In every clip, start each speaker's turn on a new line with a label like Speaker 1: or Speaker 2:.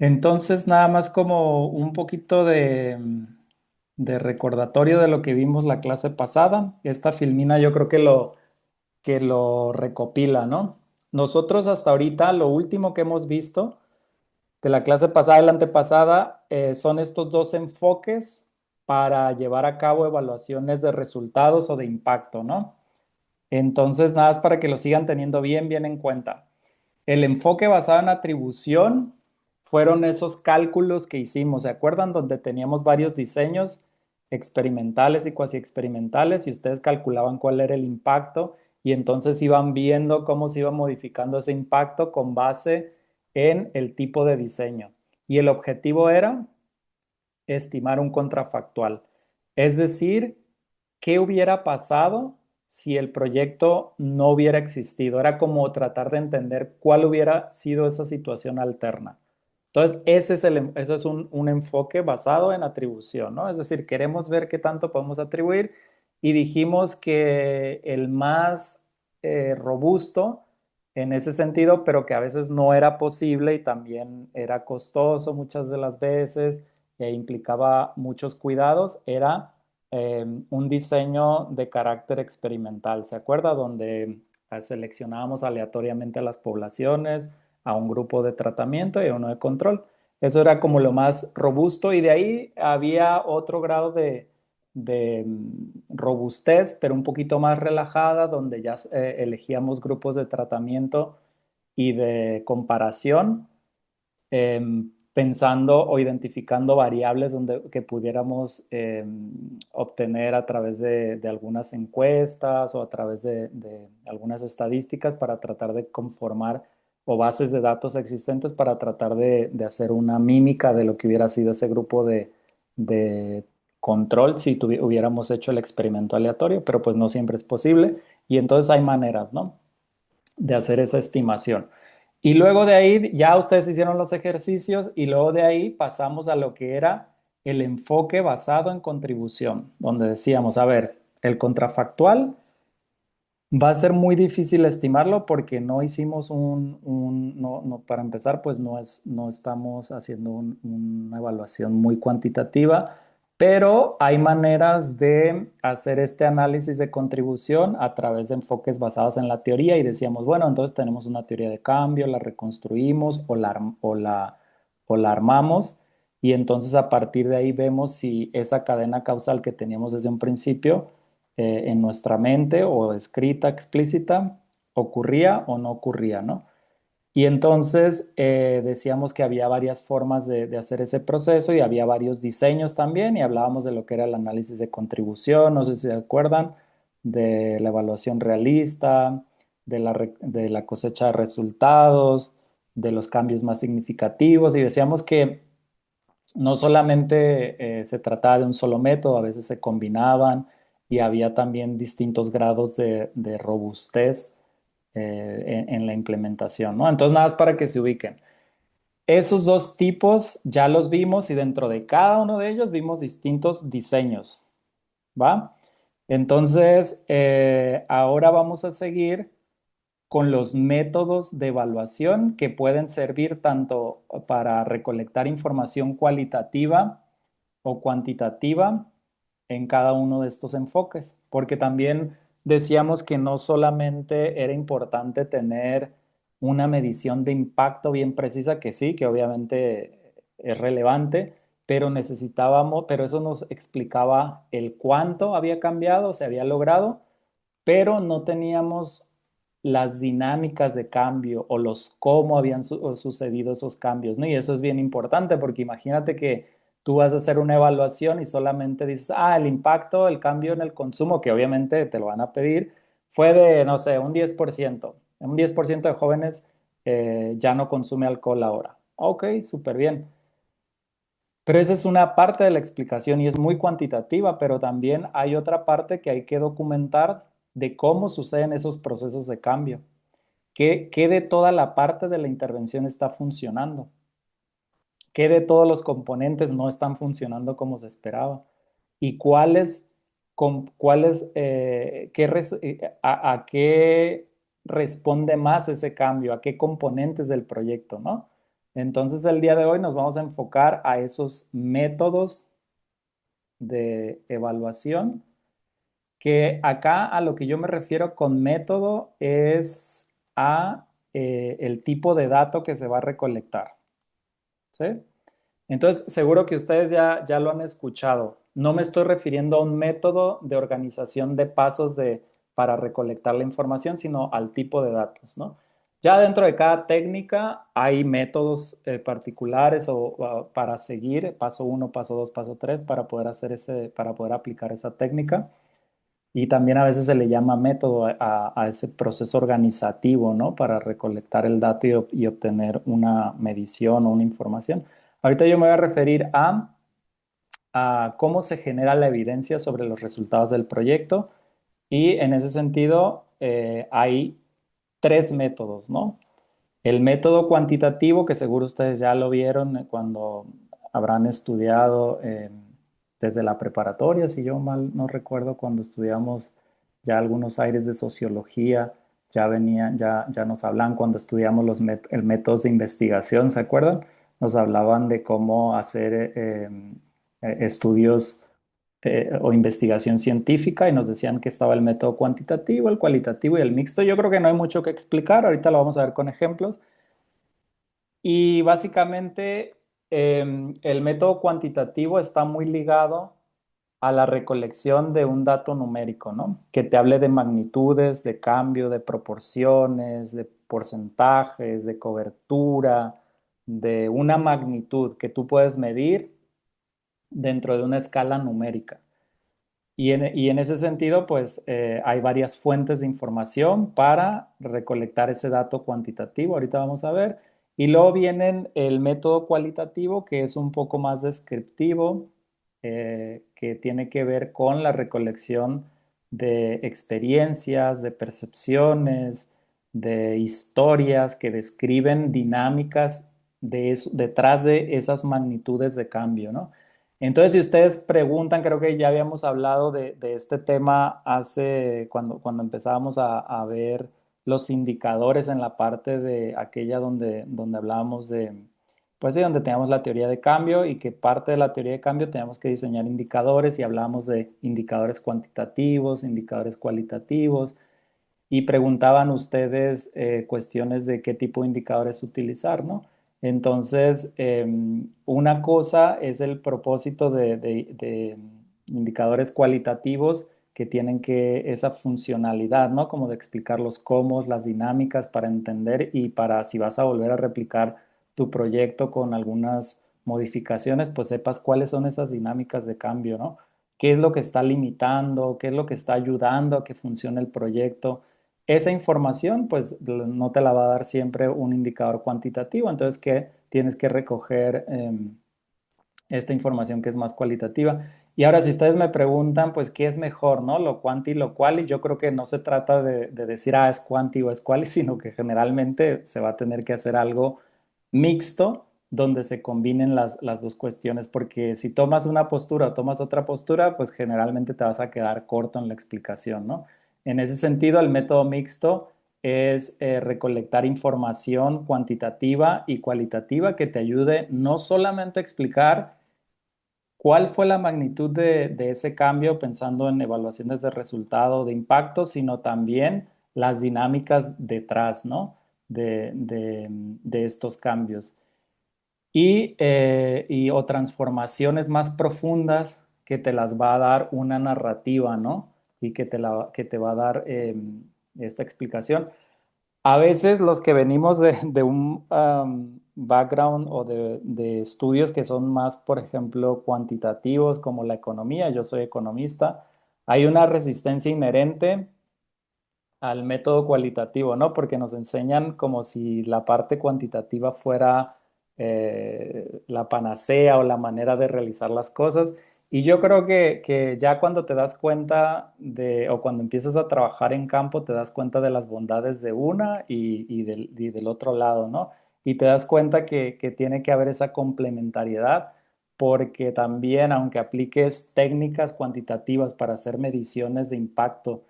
Speaker 1: Entonces, nada más como un poquito de recordatorio de lo que vimos la clase pasada. Esta filmina yo creo que lo recopila, ¿no? Nosotros hasta ahorita lo último que hemos visto de la clase pasada y la antepasada son estos dos enfoques para llevar a cabo evaluaciones de resultados o de impacto, ¿no? Entonces, nada más para que lo sigan teniendo bien en cuenta. El enfoque basado en atribución fueron esos cálculos que hicimos, ¿se acuerdan? Donde teníamos varios diseños experimentales y cuasi experimentales y ustedes calculaban cuál era el impacto y entonces iban viendo cómo se iba modificando ese impacto con base en el tipo de diseño. Y el objetivo era estimar un contrafactual, es decir, ¿qué hubiera pasado si el proyecto no hubiera existido? Era como tratar de entender cuál hubiera sido esa situación alterna. Entonces, ese es un enfoque basado en atribución, ¿no? Es decir, queremos ver qué tanto podemos atribuir y dijimos que el más robusto en ese sentido, pero que a veces no era posible y también era costoso muchas de las veces e implicaba muchos cuidados, era un diseño de carácter experimental, ¿se acuerda? Donde seleccionábamos aleatoriamente a las poblaciones, a un grupo de tratamiento y a uno de control. Eso era como lo más robusto y de ahí había otro grado de robustez, pero un poquito más relajada, donde ya elegíamos grupos de tratamiento y de comparación pensando o identificando variables que pudiéramos obtener a través de algunas encuestas o a través de algunas estadísticas para tratar de conformar o bases de datos existentes para tratar de hacer una mímica de lo que hubiera sido ese grupo de control si hubiéramos hecho el experimento aleatorio, pero pues no siempre es posible y entonces hay maneras, ¿no? De hacer esa estimación. Y luego de ahí ya ustedes hicieron los ejercicios y luego de ahí pasamos a lo que era el enfoque basado en contribución, donde decíamos, a ver, el contrafactual va a ser muy difícil estimarlo porque no hicimos para empezar, pues no estamos haciendo una evaluación muy cuantitativa, pero hay maneras de hacer este análisis de contribución a través de enfoques basados en la teoría y decíamos, bueno, entonces tenemos una teoría de cambio, la reconstruimos o la armamos y entonces a partir de ahí vemos si esa cadena causal que teníamos desde un principio en nuestra mente o escrita, explícita, ocurría o no ocurría, ¿no? Y entonces decíamos que había varias formas de hacer ese proceso y había varios diseños también y hablábamos de lo que era el análisis de contribución, no sé si se acuerdan, de la evaluación realista, de la cosecha de resultados, de los cambios más significativos y decíamos que no solamente se trataba de un solo método, a veces se combinaban y había también distintos grados de robustez en la implementación, ¿no? Entonces, nada más para que se ubiquen. Esos dos tipos ya los vimos y dentro de cada uno de ellos vimos distintos diseños, ¿va? Entonces, ahora vamos a seguir con los métodos de evaluación que pueden servir tanto para recolectar información cualitativa o cuantitativa en cada uno de estos enfoques, porque también decíamos que no solamente era importante tener una medición de impacto bien precisa, que sí, que obviamente es relevante, pero necesitábamos, pero eso nos explicaba el cuánto había cambiado, se había logrado, pero no teníamos las dinámicas de cambio o los cómo habían sucedido esos cambios, ¿no? Y eso es bien importante porque imagínate que tú vas a hacer una evaluación y solamente dices, ah, el impacto, el cambio en el consumo, que obviamente te lo van a pedir, fue de, no sé, un 10%. Un 10% de jóvenes ya no consume alcohol ahora. Ok, súper bien. Pero esa es una parte de la explicación y es muy cuantitativa, pero también hay otra parte que hay que documentar de cómo suceden esos procesos de cambio. ¿Qué de toda la parte de la intervención está funcionando? ¿Qué de todos los componentes no están funcionando como se esperaba? ¿Y a qué responde más ese cambio? ¿A qué componentes del proyecto, no? Entonces, el día de hoy nos vamos a enfocar a esos métodos de evaluación, que acá a lo que yo me refiero con método es a el tipo de dato que se va a recolectar, ¿sí? Entonces, seguro que ustedes ya lo han escuchado. No me estoy refiriendo a un método de organización de pasos para recolectar la información, sino al tipo de datos, ¿no? Ya dentro de cada técnica hay métodos particulares para seguir, paso uno, paso dos, paso tres, para poder para poder aplicar esa técnica. Y también a veces se le llama método a ese proceso organizativo, ¿no? Para recolectar el dato y obtener una medición o una información. Ahorita yo me voy a referir a cómo se genera la evidencia sobre los resultados del proyecto, y en ese sentido hay tres métodos, ¿no? El método cuantitativo, que seguro ustedes ya lo vieron cuando habrán estudiado desde la preparatoria, si yo mal no recuerdo, cuando estudiamos ya algunos aires de sociología, ya nos hablan cuando estudiamos el métodos de investigación, ¿se acuerdan? Nos hablaban de cómo hacer estudios o investigación científica, y nos decían que estaba el método cuantitativo, el cualitativo y el mixto. Yo creo que no hay mucho que explicar, ahorita lo vamos a ver con ejemplos. Y básicamente el método cuantitativo está muy ligado a la recolección de un dato numérico, ¿no? Que te hable de magnitudes, de cambio, de proporciones, de porcentajes, de cobertura, de una magnitud que tú puedes medir dentro de una escala numérica. Y en ese sentido, pues hay varias fuentes de información para recolectar ese dato cuantitativo. Ahorita vamos a ver. Y luego viene el método cualitativo, que es un poco más descriptivo, que tiene que ver con la recolección de experiencias, de percepciones, de historias que describen dinámicas detrás de esas magnitudes de cambio, ¿no? Entonces, si ustedes preguntan, creo que ya habíamos hablado de este tema cuando empezábamos a ver los indicadores en la parte de aquella donde hablábamos pues sí, donde teníamos la teoría de cambio, y que parte de la teoría de cambio teníamos que diseñar indicadores, y hablábamos de indicadores cuantitativos, indicadores cualitativos, y preguntaban ustedes cuestiones de qué tipo de indicadores utilizar, ¿no? Entonces, una cosa es el propósito de indicadores cualitativos que tienen esa funcionalidad, ¿no? Como de explicar los cómo, las dinámicas para entender, y para si vas a volver a replicar tu proyecto con algunas modificaciones, pues sepas cuáles son esas dinámicas de cambio, ¿no? ¿Qué es lo que está limitando? ¿Qué es lo que está ayudando a que funcione el proyecto? Esa información, pues no te la va a dar siempre un indicador cuantitativo, entonces que tienes que recoger esta información que es más cualitativa. Y ahora, si ustedes me preguntan, pues, ¿qué es mejor, no? Lo cuanti y lo quali. Yo creo que no se trata de decir, es cuanti o es quali, sino que generalmente se va a tener que hacer algo mixto donde se combinen las dos cuestiones, porque si tomas una postura o tomas otra postura, pues generalmente te vas a quedar corto en la explicación, ¿no? En ese sentido, el método mixto es recolectar información cuantitativa y cualitativa que te ayude no solamente a explicar cuál fue la magnitud de ese cambio pensando en evaluaciones de resultado, de impacto, sino también las dinámicas detrás, ¿no? De estos cambios. O transformaciones más profundas que te las va a dar una narrativa, ¿no? Y que te va a dar esta explicación. A veces los que venimos de un background o de estudios que son más, por ejemplo, cuantitativos, como la economía, yo soy economista, hay una resistencia inherente al método cualitativo, ¿no? Porque nos enseñan como si la parte cuantitativa fuera la panacea o la manera de realizar las cosas. Y yo creo que ya cuando te das cuenta o cuando empiezas a trabajar en campo, te das cuenta de las bondades de una y del otro lado, ¿no? Y te das cuenta que tiene que haber esa complementariedad, porque también, aunque apliques técnicas cuantitativas para hacer mediciones de impacto,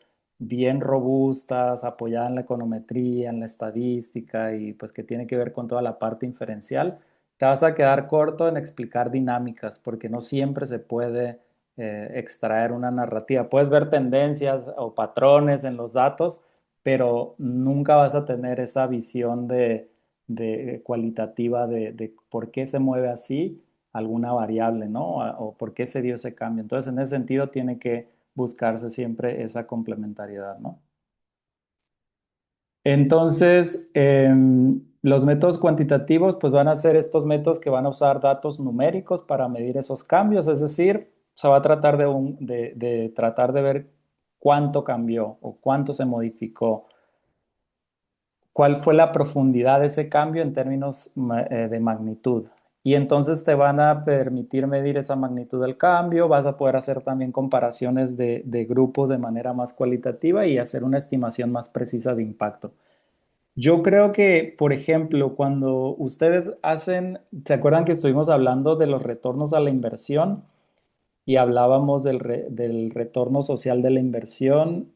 Speaker 1: bien robustas, apoyadas en la econometría, en la estadística y pues que tiene que ver con toda la parte inferencial, te vas a quedar corto en explicar dinámicas porque no siempre se puede extraer una narrativa. Puedes ver tendencias o patrones en los datos, pero nunca vas a tener esa visión de cualitativa de por qué se mueve así alguna variable, ¿no? O por qué se dio ese cambio. Entonces, en ese sentido, tiene que buscarse siempre esa complementariedad, ¿no? Entonces, los métodos cuantitativos, pues van a ser estos métodos que van a usar datos numéricos para medir esos cambios, es decir, se va a tratar de tratar de ver cuánto cambió o cuánto se modificó, cuál fue la profundidad de ese cambio en términos de magnitud. Y entonces te van a permitir medir esa magnitud del cambio, vas a poder hacer también comparaciones de grupos de manera más cualitativa y hacer una estimación más precisa de impacto. Yo creo que, por ejemplo, cuando ustedes hacen, ¿se acuerdan que estuvimos hablando de los retornos a la inversión y hablábamos del retorno social de la inversión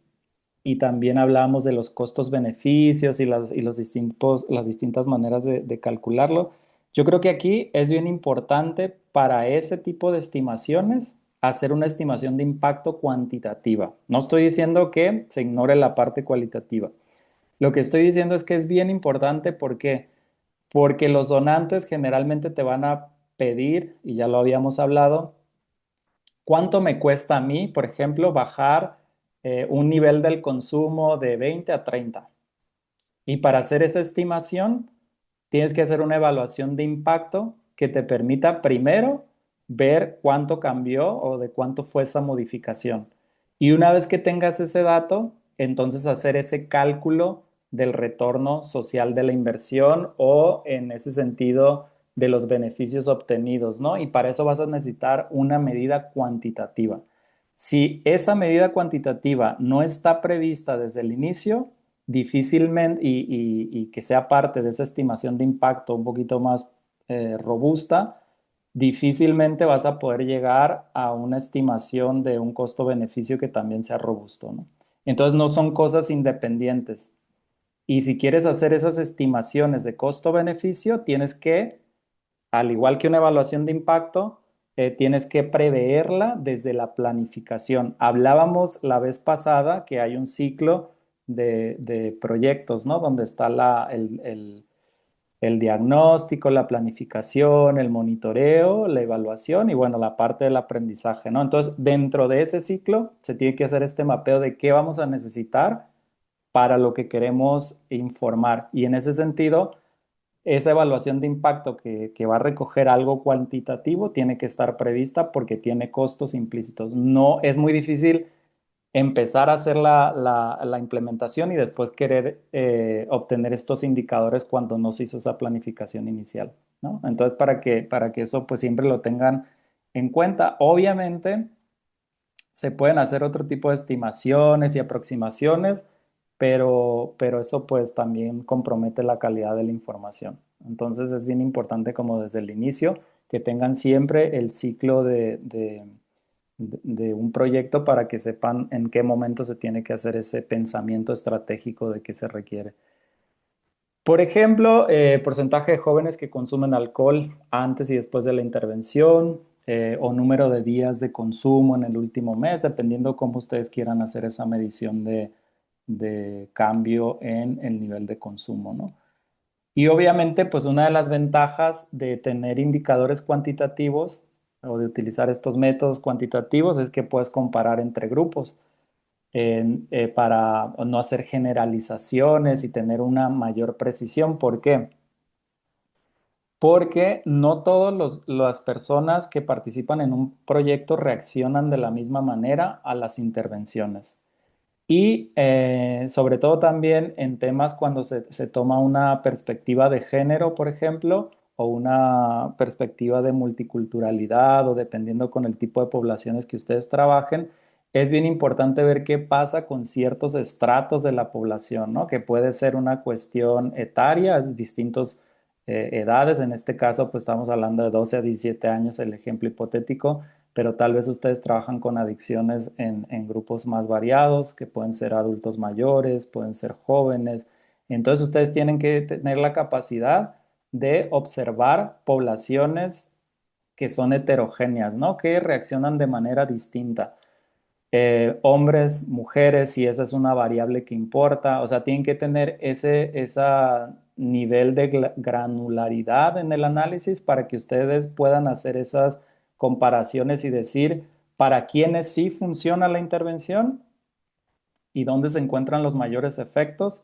Speaker 1: y también hablábamos de los costos-beneficios y los las distintas maneras de calcularlo? Yo creo que aquí es bien importante para ese tipo de estimaciones hacer una estimación de impacto cuantitativa. No estoy diciendo que se ignore la parte cualitativa. Lo que estoy diciendo es que es bien importante. ¿Por qué? Porque los donantes generalmente te van a pedir, y ya lo habíamos hablado, ¿cuánto me cuesta a mí, por ejemplo, bajar un nivel del consumo de 20 a 30? Y para hacer esa estimación, tienes que hacer una evaluación de impacto que te permita primero ver cuánto cambió o de cuánto fue esa modificación. Y una vez que tengas ese dato, entonces hacer ese cálculo del retorno social de la inversión o en ese sentido de los beneficios obtenidos, ¿no? Y para eso vas a necesitar una medida cuantitativa. Si esa medida cuantitativa no está prevista desde el inicio, difícilmente, y que sea parte de esa estimación de impacto un poquito más robusta, difícilmente vas a poder llegar a una estimación de un costo-beneficio que también sea robusto, ¿no? Entonces no son cosas independientes. Y si quieres hacer esas estimaciones de costo-beneficio, tienes que, al igual que una evaluación de impacto, tienes que preverla desde la planificación. Hablábamos la vez pasada que hay un ciclo de proyectos, ¿no? Donde está el diagnóstico, la planificación, el monitoreo, la evaluación y bueno, la parte del aprendizaje, ¿no? Entonces, dentro de ese ciclo se tiene que hacer este mapeo de qué vamos a necesitar para lo que queremos informar. Y en ese sentido, esa evaluación de impacto que va a recoger algo cuantitativo tiene que estar prevista porque tiene costos implícitos. No es muy difícil empezar a hacer la implementación y después querer obtener estos indicadores cuando no se hizo esa planificación inicial, ¿no? Entonces, para que eso pues siempre lo tengan en cuenta. Obviamente, se pueden hacer otro tipo de estimaciones y aproximaciones, pero eso pues también compromete la calidad de la información. Entonces es bien importante como desde el inicio que tengan siempre el ciclo de un proyecto para que sepan en qué momento se tiene que hacer ese pensamiento estratégico de qué se requiere. Por ejemplo, porcentaje de jóvenes que consumen alcohol antes y después de la intervención, o número de días de consumo en el último mes, dependiendo cómo ustedes quieran hacer esa medición de cambio en el nivel de consumo, ¿no? Y obviamente, pues una de las ventajas de tener indicadores cuantitativos o de utilizar estos métodos cuantitativos es que puedes comparar entre grupos para no hacer generalizaciones y tener una mayor precisión. ¿Por qué? Porque no todas las personas que participan en un proyecto reaccionan de la misma manera a las intervenciones. Y sobre todo también en temas cuando se toma una perspectiva de género, por ejemplo, o una perspectiva de multiculturalidad o dependiendo con el tipo de poblaciones que ustedes trabajen, es bien importante ver qué pasa con ciertos estratos de la población, ¿no? Que puede ser una cuestión etaria, distintos edades, en este caso pues estamos hablando de 12 a 17 años, el ejemplo hipotético, pero tal vez ustedes trabajan con adicciones en grupos más variados, que pueden ser adultos mayores, pueden ser jóvenes. Entonces ustedes tienen que tener la capacidad de observar poblaciones que son heterogéneas, ¿no? Que reaccionan de manera distinta. Hombres, mujeres, y esa es una variable que importa, o sea, tienen que tener ese nivel de granularidad en el análisis para que ustedes puedan hacer esas comparaciones y decir para quiénes sí funciona la intervención y dónde se encuentran los mayores efectos,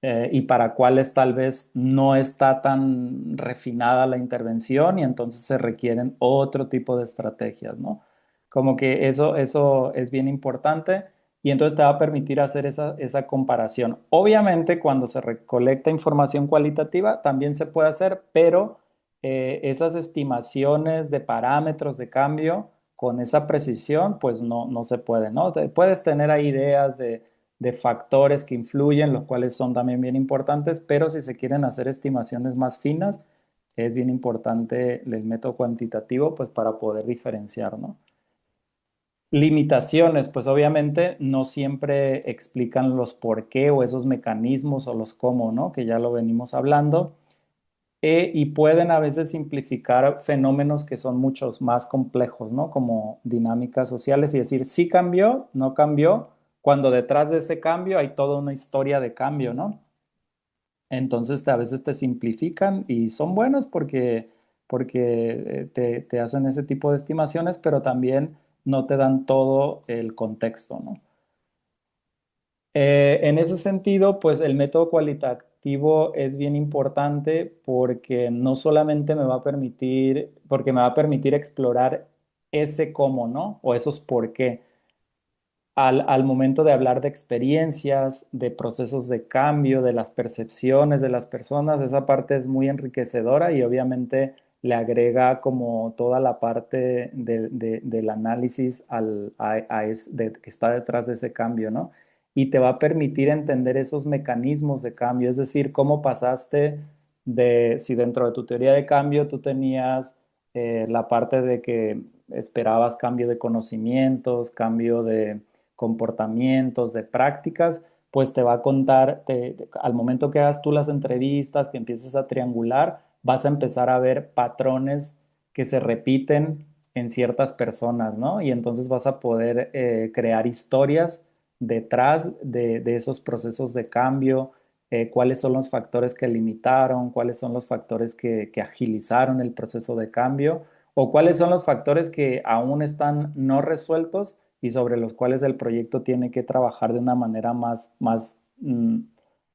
Speaker 1: y para cuáles tal vez no está tan refinada la intervención y entonces se requieren otro tipo de estrategias, ¿no? Como que eso es bien importante y entonces te va a permitir hacer esa comparación. Obviamente, cuando se recolecta información cualitativa también se puede hacer, pero esas estimaciones de parámetros de cambio con esa precisión, pues no se puede, ¿no? Puedes tener ahí ideas de factores que influyen, los cuales son también bien importantes, pero si se quieren hacer estimaciones más finas, es bien importante el método cuantitativo, pues para poder diferenciar, ¿no? Limitaciones, pues obviamente no siempre explican los por qué o esos mecanismos o los cómo, ¿no? Que ya lo venimos hablando. Y pueden a veces simplificar fenómenos que son muchos más complejos, ¿no? Como dinámicas sociales y decir, sí cambió, no cambió, cuando detrás de ese cambio hay toda una historia de cambio, ¿no? Entonces a veces te simplifican y son buenos porque te hacen ese tipo de estimaciones, pero también no te dan todo el contexto, ¿no? En ese sentido, pues el método cualitativo es bien importante porque no solamente me va a permitir, porque me va a permitir explorar ese cómo, ¿no? O esos por qué. Al momento de hablar de experiencias, de procesos de cambio, de las percepciones de las personas, esa parte es muy enriquecedora y obviamente le agrega como toda la parte del análisis que está detrás de ese cambio, ¿no? Y te va a permitir entender esos mecanismos de cambio, es decir, cómo pasaste si dentro de tu teoría de cambio tú tenías la parte de que esperabas cambio de conocimientos, cambio de comportamientos, de prácticas, pues te va a contar, al momento que hagas tú las entrevistas, que empieces a triangular, vas a empezar a ver patrones que se repiten en ciertas personas, ¿no? Y entonces vas a poder crear historias detrás de esos procesos de cambio, cuáles son los factores que limitaron, cuáles son los factores que agilizaron el proceso de cambio o cuáles son los factores que aún están no resueltos y sobre los cuales el proyecto tiene que trabajar de una manera más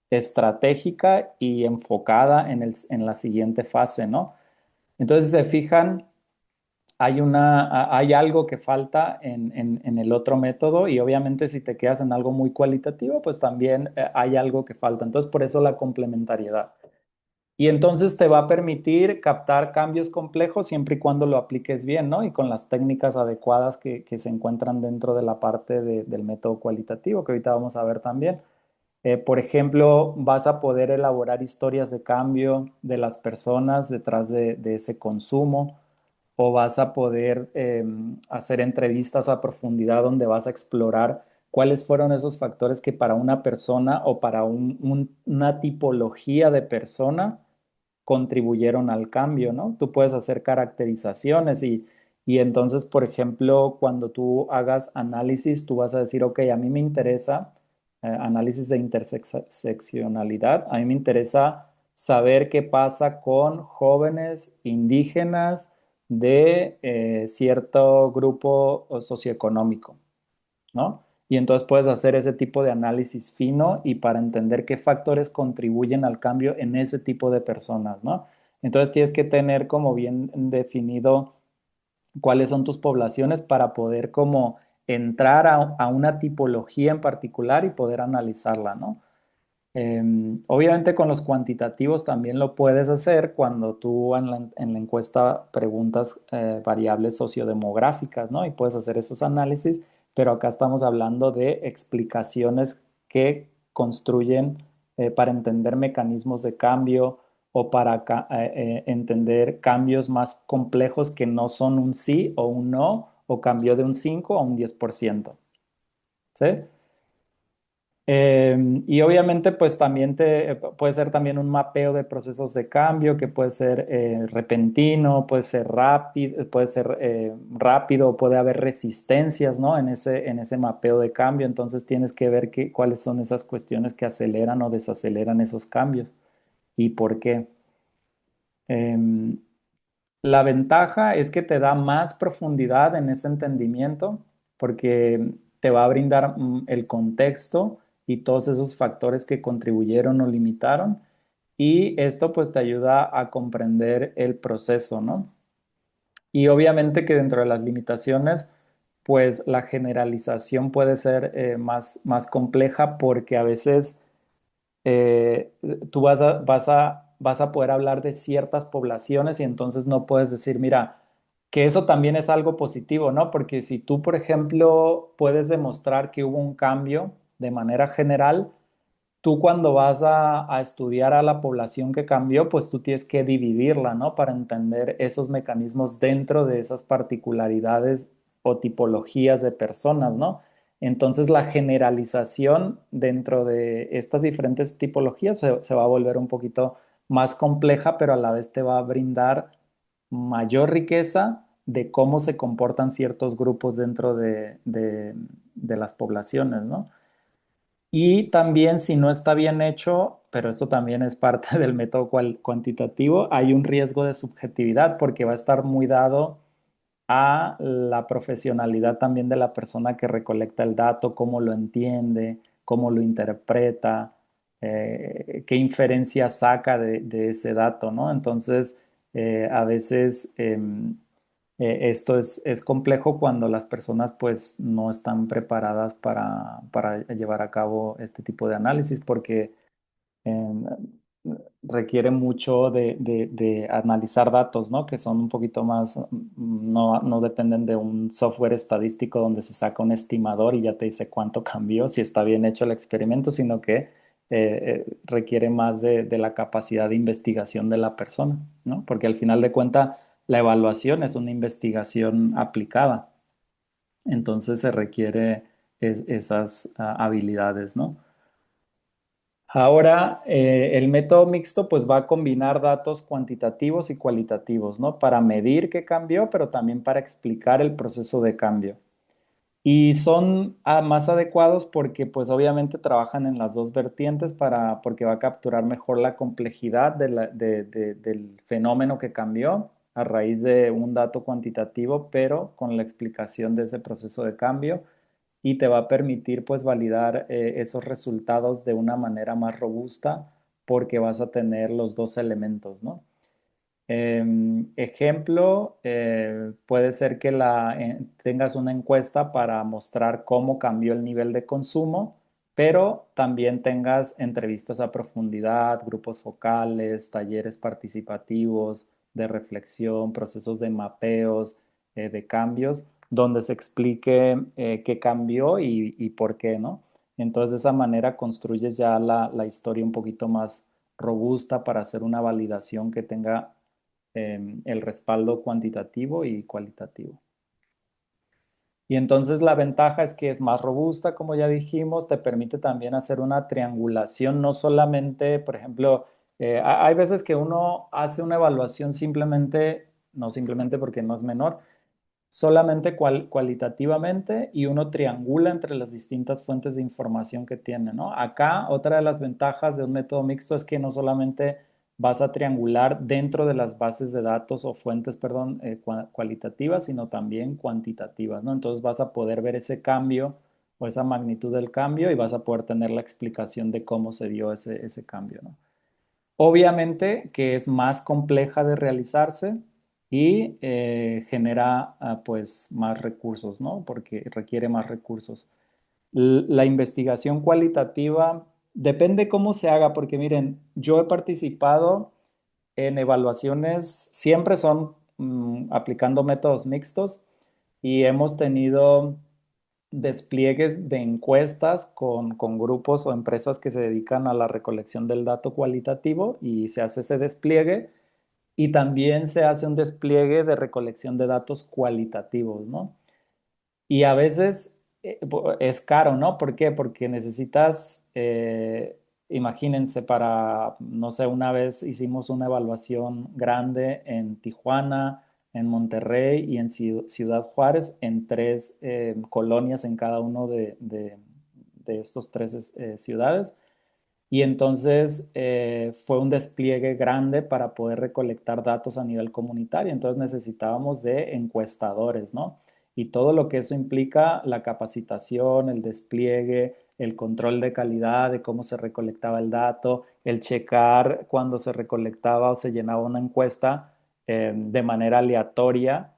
Speaker 1: estratégica y enfocada en la siguiente fase, ¿no? Entonces, si se fijan, hay algo que falta en el otro método y obviamente si te quedas en algo muy cualitativo, pues también hay algo que falta. Entonces, por eso la complementariedad. Y entonces te va a permitir captar cambios complejos siempre y cuando lo apliques bien, ¿no? Y con las técnicas adecuadas que se encuentran dentro de la parte del método cualitativo, que ahorita vamos a ver también. Por ejemplo, vas a poder elaborar historias de cambio de las personas detrás de ese consumo, o vas a poder hacer entrevistas a profundidad donde vas a explorar cuáles fueron esos factores que para una persona o para una tipología de persona contribuyeron al cambio, ¿no? Tú puedes hacer caracterizaciones y entonces, por ejemplo, cuando tú hagas análisis, tú vas a decir, ok, a mí me interesa análisis de interseccionalidad, a mí me interesa saber qué pasa con jóvenes indígenas de cierto grupo socioeconómico, ¿no? Y entonces puedes hacer ese tipo de análisis fino y para entender qué factores contribuyen al cambio en ese tipo de personas, ¿no? Entonces tienes que tener como bien definido cuáles son tus poblaciones para poder como entrar a una tipología en particular y poder analizarla, ¿no? Obviamente con los cuantitativos también lo puedes hacer cuando tú en la encuesta preguntas variables sociodemográficas, ¿no? Y puedes hacer esos análisis, pero acá estamos hablando de explicaciones que construyen para entender mecanismos de cambio o para entender cambios más complejos que no son un sí o un no o cambió de un 5 a un 10%. ¿Sí? Y obviamente pues también puede ser también un mapeo de procesos de cambio que puede ser repentino, puede ser rápido, puede haber resistencias, ¿no? En ese mapeo de cambio, entonces tienes que ver cuáles son esas cuestiones que aceleran o desaceleran esos cambios y por qué. Em, la ventaja es que te da más profundidad en ese entendimiento porque te va a brindar el contexto y todos esos factores que contribuyeron o limitaron. Y esto pues te ayuda a comprender el proceso, ¿no? Y obviamente que dentro de las limitaciones, pues la generalización puede ser más compleja porque a veces eh, tú vas a poder hablar de ciertas poblaciones y entonces no puedes decir, mira, que eso también es algo positivo, ¿no? Porque si tú, por ejemplo, puedes demostrar que hubo un cambio de manera general, tú cuando vas a estudiar a la población que cambió, pues tú tienes que dividirla, ¿no? Para entender esos mecanismos dentro de esas particularidades o tipologías de personas, ¿no? Entonces la generalización dentro de estas diferentes tipologías se va a volver un poquito más compleja, pero a la vez te va a brindar mayor riqueza de cómo se comportan ciertos grupos dentro de las poblaciones, ¿no? Y también si no está bien hecho, pero esto también es parte del método cuantitativo, hay un riesgo de subjetividad porque va a estar muy dado a la profesionalidad también de la persona que recolecta el dato, cómo lo entiende, cómo lo interpreta, qué inferencia saca de ese dato, ¿no? Entonces, a veces esto es complejo cuando las personas pues no están preparadas para llevar a cabo este tipo de análisis porque em, requiere mucho de analizar datos, ¿no? Que son un poquito más, no dependen de un software estadístico donde se saca un estimador y ya te dice cuánto cambió, si está bien hecho el experimento, sino que requiere más de la capacidad de investigación de la persona, ¿no? Porque al final de cuentas la evaluación es una investigación aplicada, entonces se requiere esas habilidades, ¿no? Ahora, el método mixto pues va a combinar datos cuantitativos y cualitativos, ¿no? Para medir qué cambió, pero también para explicar el proceso de cambio. Y son más adecuados porque pues obviamente trabajan en las dos vertientes porque va a capturar mejor la complejidad del fenómeno que cambió a raíz de un dato cuantitativo, pero con la explicación de ese proceso de cambio y te va a permitir pues validar esos resultados de una manera más robusta porque vas a tener los dos elementos, ¿no? Ejemplo, puede ser que tengas una encuesta para mostrar cómo cambió el nivel de consumo, pero también tengas entrevistas a profundidad, grupos focales, talleres participativos de reflexión, procesos de mapeos, de cambios, donde se explique qué cambió y por qué, ¿no? Entonces, de esa manera construyes ya la historia un poquito más robusta para hacer una validación que tenga el respaldo cuantitativo y cualitativo. Y entonces la ventaja es que es más robusta, como ya dijimos, te permite también hacer una triangulación, no solamente, por ejemplo, hay veces que uno hace una evaluación simplemente, no simplemente porque no es menor, solamente cualitativamente y uno triangula entre las distintas fuentes de información que tiene, ¿no? Acá, otra de las ventajas de un método mixto es que no solamente vas a triangular dentro de las bases de datos o fuentes, perdón, cualitativas, sino también cuantitativas, ¿no? Entonces vas a poder ver ese cambio o esa magnitud del cambio y vas a poder tener la explicación de cómo se dio ese cambio, ¿no? Obviamente que es más compleja de realizarse y genera pues más recursos, ¿no? Porque requiere más recursos. La investigación cualitativa depende cómo se haga, porque miren, yo he participado en evaluaciones, siempre son aplicando métodos mixtos y hemos tenido despliegues de encuestas con grupos o empresas que se dedican a la recolección del dato cualitativo y se hace ese despliegue y también se hace un despliegue de recolección de datos cualitativos, ¿no? Y a veces es caro, ¿no? ¿Por qué? Porque necesitas, imagínense, para, no sé, una vez hicimos una evaluación grande en Tijuana, en Monterrey y en Ciudad Juárez, en tres colonias en cada uno de estos tres ciudades. Y entonces fue un despliegue grande para poder recolectar datos a nivel comunitario. Entonces necesitábamos de encuestadores, ¿no? Y todo lo que eso implica, la capacitación, el despliegue, el control de calidad, de cómo se recolectaba el dato, el checar cuando se recolectaba o se llenaba una encuesta de manera aleatoria,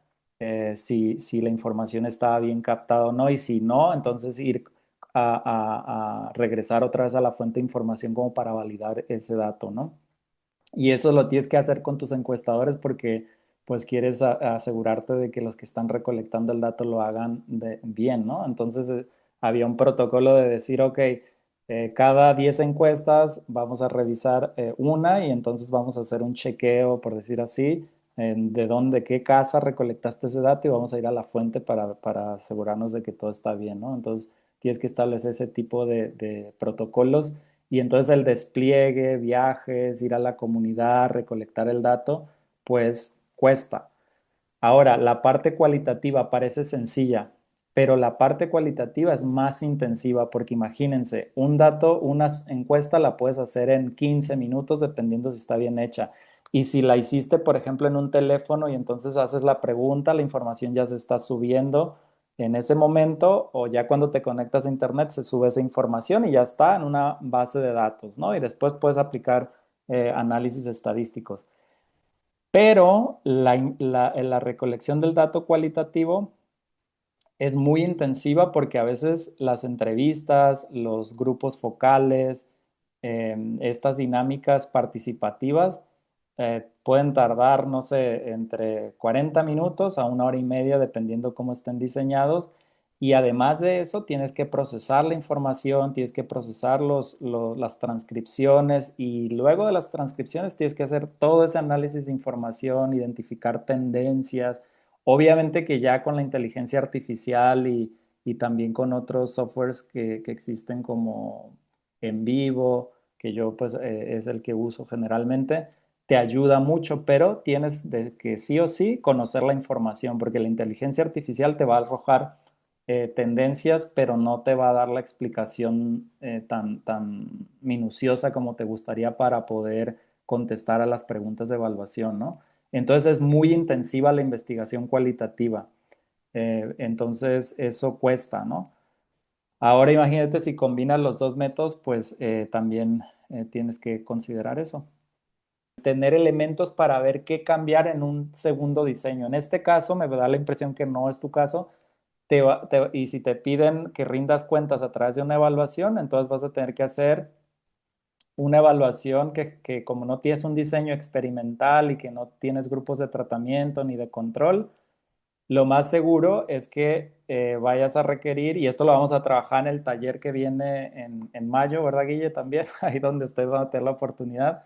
Speaker 1: si la información estaba bien captada o no, y si no, entonces ir a regresar otra vez a la fuente de información como para validar ese dato, ¿no? Y eso lo tienes que hacer con tus encuestadores porque pues quieres asegurarte de que los que están recolectando el dato lo hagan bien, ¿no? Entonces había un protocolo de decir, ok, cada 10 encuestas vamos a revisar una y entonces vamos a hacer un chequeo, por decir así, de dónde, qué casa recolectaste ese dato y vamos a ir a la fuente para asegurarnos de que todo está bien, ¿no? Entonces tienes que establecer ese tipo de protocolos y entonces el despliegue, viajes, ir a la comunidad, recolectar el dato, pues cuesta. Ahora, la parte cualitativa parece sencilla, pero la parte cualitativa es más intensiva porque imagínense, un dato, una encuesta la puedes hacer en 15 minutos dependiendo si está bien hecha. Y si la hiciste, por ejemplo, en un teléfono y entonces haces la pregunta, la información ya se está subiendo en ese momento o ya cuando te conectas a internet se sube esa información y ya está en una base de datos, ¿no? Y después puedes aplicar análisis estadísticos. Pero la recolección del dato cualitativo es muy intensiva porque a veces las entrevistas, los grupos focales, estas dinámicas participativas pueden tardar, no sé, entre 40 minutos a una hora y media, dependiendo cómo estén diseñados. Y además de eso, tienes que procesar la información, tienes que procesar las transcripciones y luego de las transcripciones tienes que hacer todo ese análisis de información, identificar tendencias. Obviamente que ya con la inteligencia artificial y también con otros softwares que existen como en vivo, que yo pues es el que uso generalmente, te ayuda mucho, pero tienes de que sí o sí conocer la información, porque la inteligencia artificial te va a arrojar tendencias, pero no te va a dar la explicación tan minuciosa como te gustaría para poder contestar a las preguntas de evaluación, ¿no? Entonces es muy intensiva la investigación cualitativa. Entonces eso cuesta, ¿no? Ahora imagínate si combinas los dos métodos, pues también tienes que considerar eso. Tener elementos para ver qué cambiar en un segundo diseño. En este caso, me da la impresión que no es tu caso. Y si te piden que rindas cuentas a través de una evaluación, entonces vas a tener que hacer una evaluación que como no tienes un diseño experimental y que no tienes grupos de tratamiento ni de control, lo más seguro es que vayas a requerir, y esto lo vamos a trabajar en el taller que viene en mayo, ¿verdad, Guille? También, ahí donde estés van a tener la oportunidad,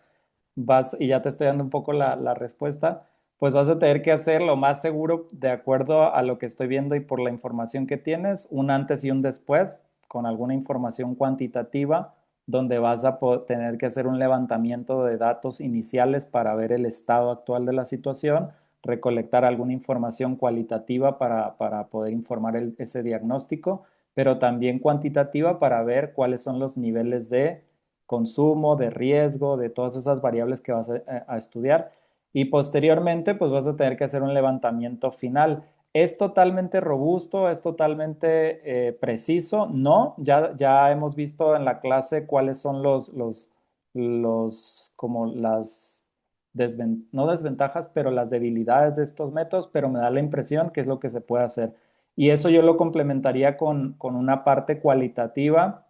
Speaker 1: y ya te estoy dando un poco la respuesta, pues vas a tener que hacer lo más seguro, de acuerdo a lo que estoy viendo y por la información que tienes, un antes y un después, con alguna información cuantitativa, donde vas a tener que hacer un levantamiento de datos iniciales para ver el estado actual de la situación, recolectar alguna información cualitativa para poder informar ese diagnóstico, pero también cuantitativa para ver cuáles son los niveles de consumo, de riesgo, de todas esas variables que vas a estudiar. Y posteriormente, pues vas a tener que hacer un levantamiento final. ¿Es totalmente robusto? ¿Es totalmente preciso? No, ya hemos visto en la clase cuáles son como las no desventajas, pero las debilidades de estos métodos, pero me da la impresión que es lo que se puede hacer. Y eso yo lo complementaría con una parte cualitativa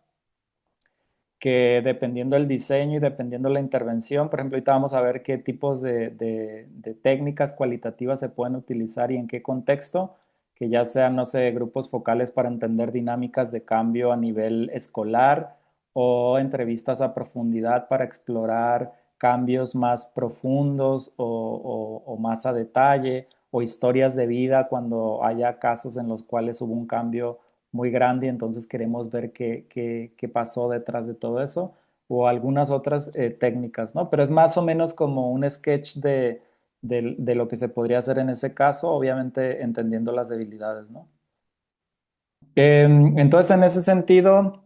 Speaker 1: que dependiendo del diseño y dependiendo de la intervención, por ejemplo, ahorita vamos a ver qué tipos de técnicas cualitativas se pueden utilizar y en qué contexto, que ya sean, no sé, grupos focales para entender dinámicas de cambio a nivel escolar o entrevistas a profundidad para explorar cambios más profundos o más a detalle o historias de vida cuando haya casos en los cuales hubo un cambio muy grande y entonces queremos ver qué pasó detrás de todo eso, o algunas otras técnicas, ¿no? Pero es más o menos como un sketch de lo que se podría hacer en ese caso, obviamente entendiendo las debilidades, ¿no? Entonces, en ese sentido,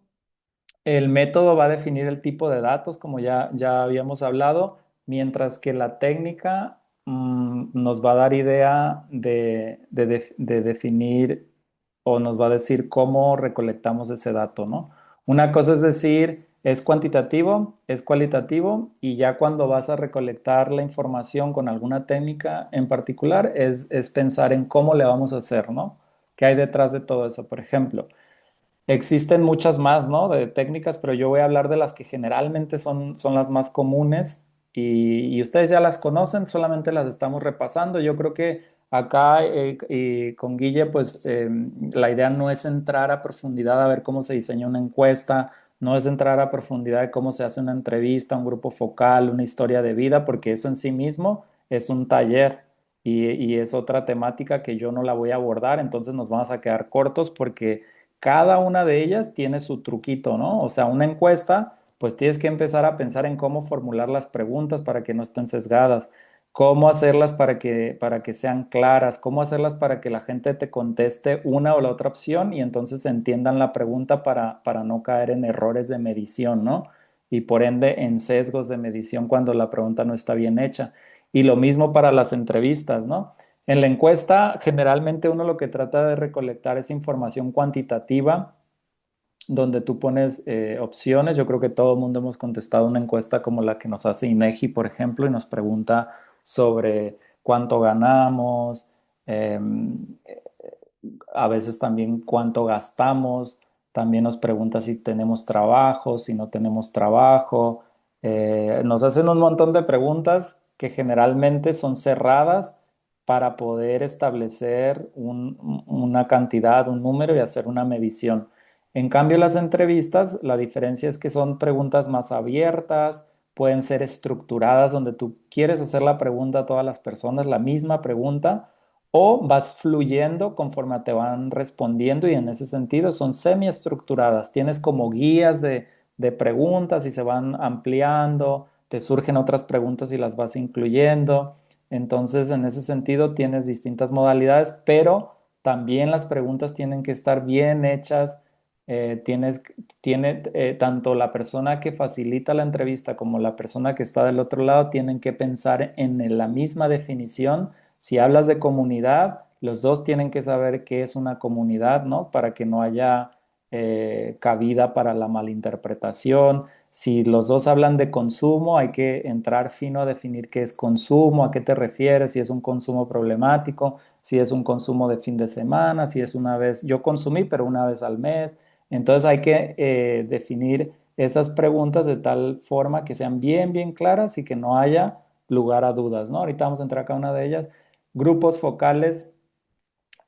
Speaker 1: el método va a definir el tipo de datos, como ya habíamos hablado, mientras que la técnica nos va a dar idea de definir o nos va a decir cómo recolectamos ese dato, ¿no? Una cosa es decir, es cuantitativo, es cualitativo, y ya cuando vas a recolectar la información con alguna técnica en particular, es pensar en cómo le vamos a hacer, ¿no? ¿Qué hay detrás de todo eso? Por ejemplo. Existen muchas más, ¿no? De técnicas, pero yo voy a hablar de las que generalmente son las más comunes y ustedes ya las conocen, solamente las estamos repasando. Yo creo que acá y con Guille, pues la idea no es entrar a profundidad a ver cómo se diseña una encuesta, no es entrar a profundidad de cómo se hace una entrevista, un grupo focal, una historia de vida, porque eso en sí mismo es un taller y es otra temática que yo no la voy a abordar, entonces nos vamos a quedar cortos porque cada una de ellas tiene su truquito, ¿no? O sea, una encuesta, pues tienes que empezar a pensar en cómo formular las preguntas para que no estén sesgadas, cómo hacerlas para que sean claras, cómo hacerlas para que la gente te conteste una o la otra opción y entonces entiendan la pregunta para no caer en errores de medición, ¿no? Y por ende en sesgos de medición cuando la pregunta no está bien hecha. Y lo mismo para las entrevistas, ¿no? En la encuesta, generalmente uno lo que trata de recolectar es información cuantitativa, donde tú pones opciones. Yo creo que todo el mundo hemos contestado una encuesta como la que nos hace INEGI, por ejemplo, y nos pregunta sobre cuánto ganamos, eh, a veces también cuánto gastamos, también nos pregunta si tenemos trabajo, si no tenemos trabajo. Nos hacen un montón de preguntas que generalmente son cerradas para poder establecer una cantidad, un número y hacer una medición. En cambio, las entrevistas, la diferencia es que son preguntas más abiertas, pueden ser estructuradas donde tú quieres hacer la pregunta a todas las personas, la misma pregunta o vas fluyendo conforme te van respondiendo y en ese sentido son semiestructuradas. Tienes como guías de preguntas y se van ampliando, te surgen otras preguntas y las vas incluyendo. Entonces, en ese sentido tienes distintas modalidades, pero también las preguntas tienen que estar bien hechas. Tanto la persona que facilita la entrevista como la persona que está del otro lado tienen que pensar en la misma definición. Si hablas de comunidad, los dos tienen que saber qué es una comunidad, ¿no? Para que no haya cabida para la malinterpretación. Si los dos hablan de consumo, hay que entrar fino a definir qué es consumo, a qué te refieres, si es un consumo problemático, si es un consumo de fin de semana, si es una vez, yo consumí, pero una vez al mes. Entonces hay que definir esas preguntas de tal forma que sean bien claras y que no haya lugar a dudas, ¿no? Ahorita vamos a entrar a cada una de ellas. Grupos focales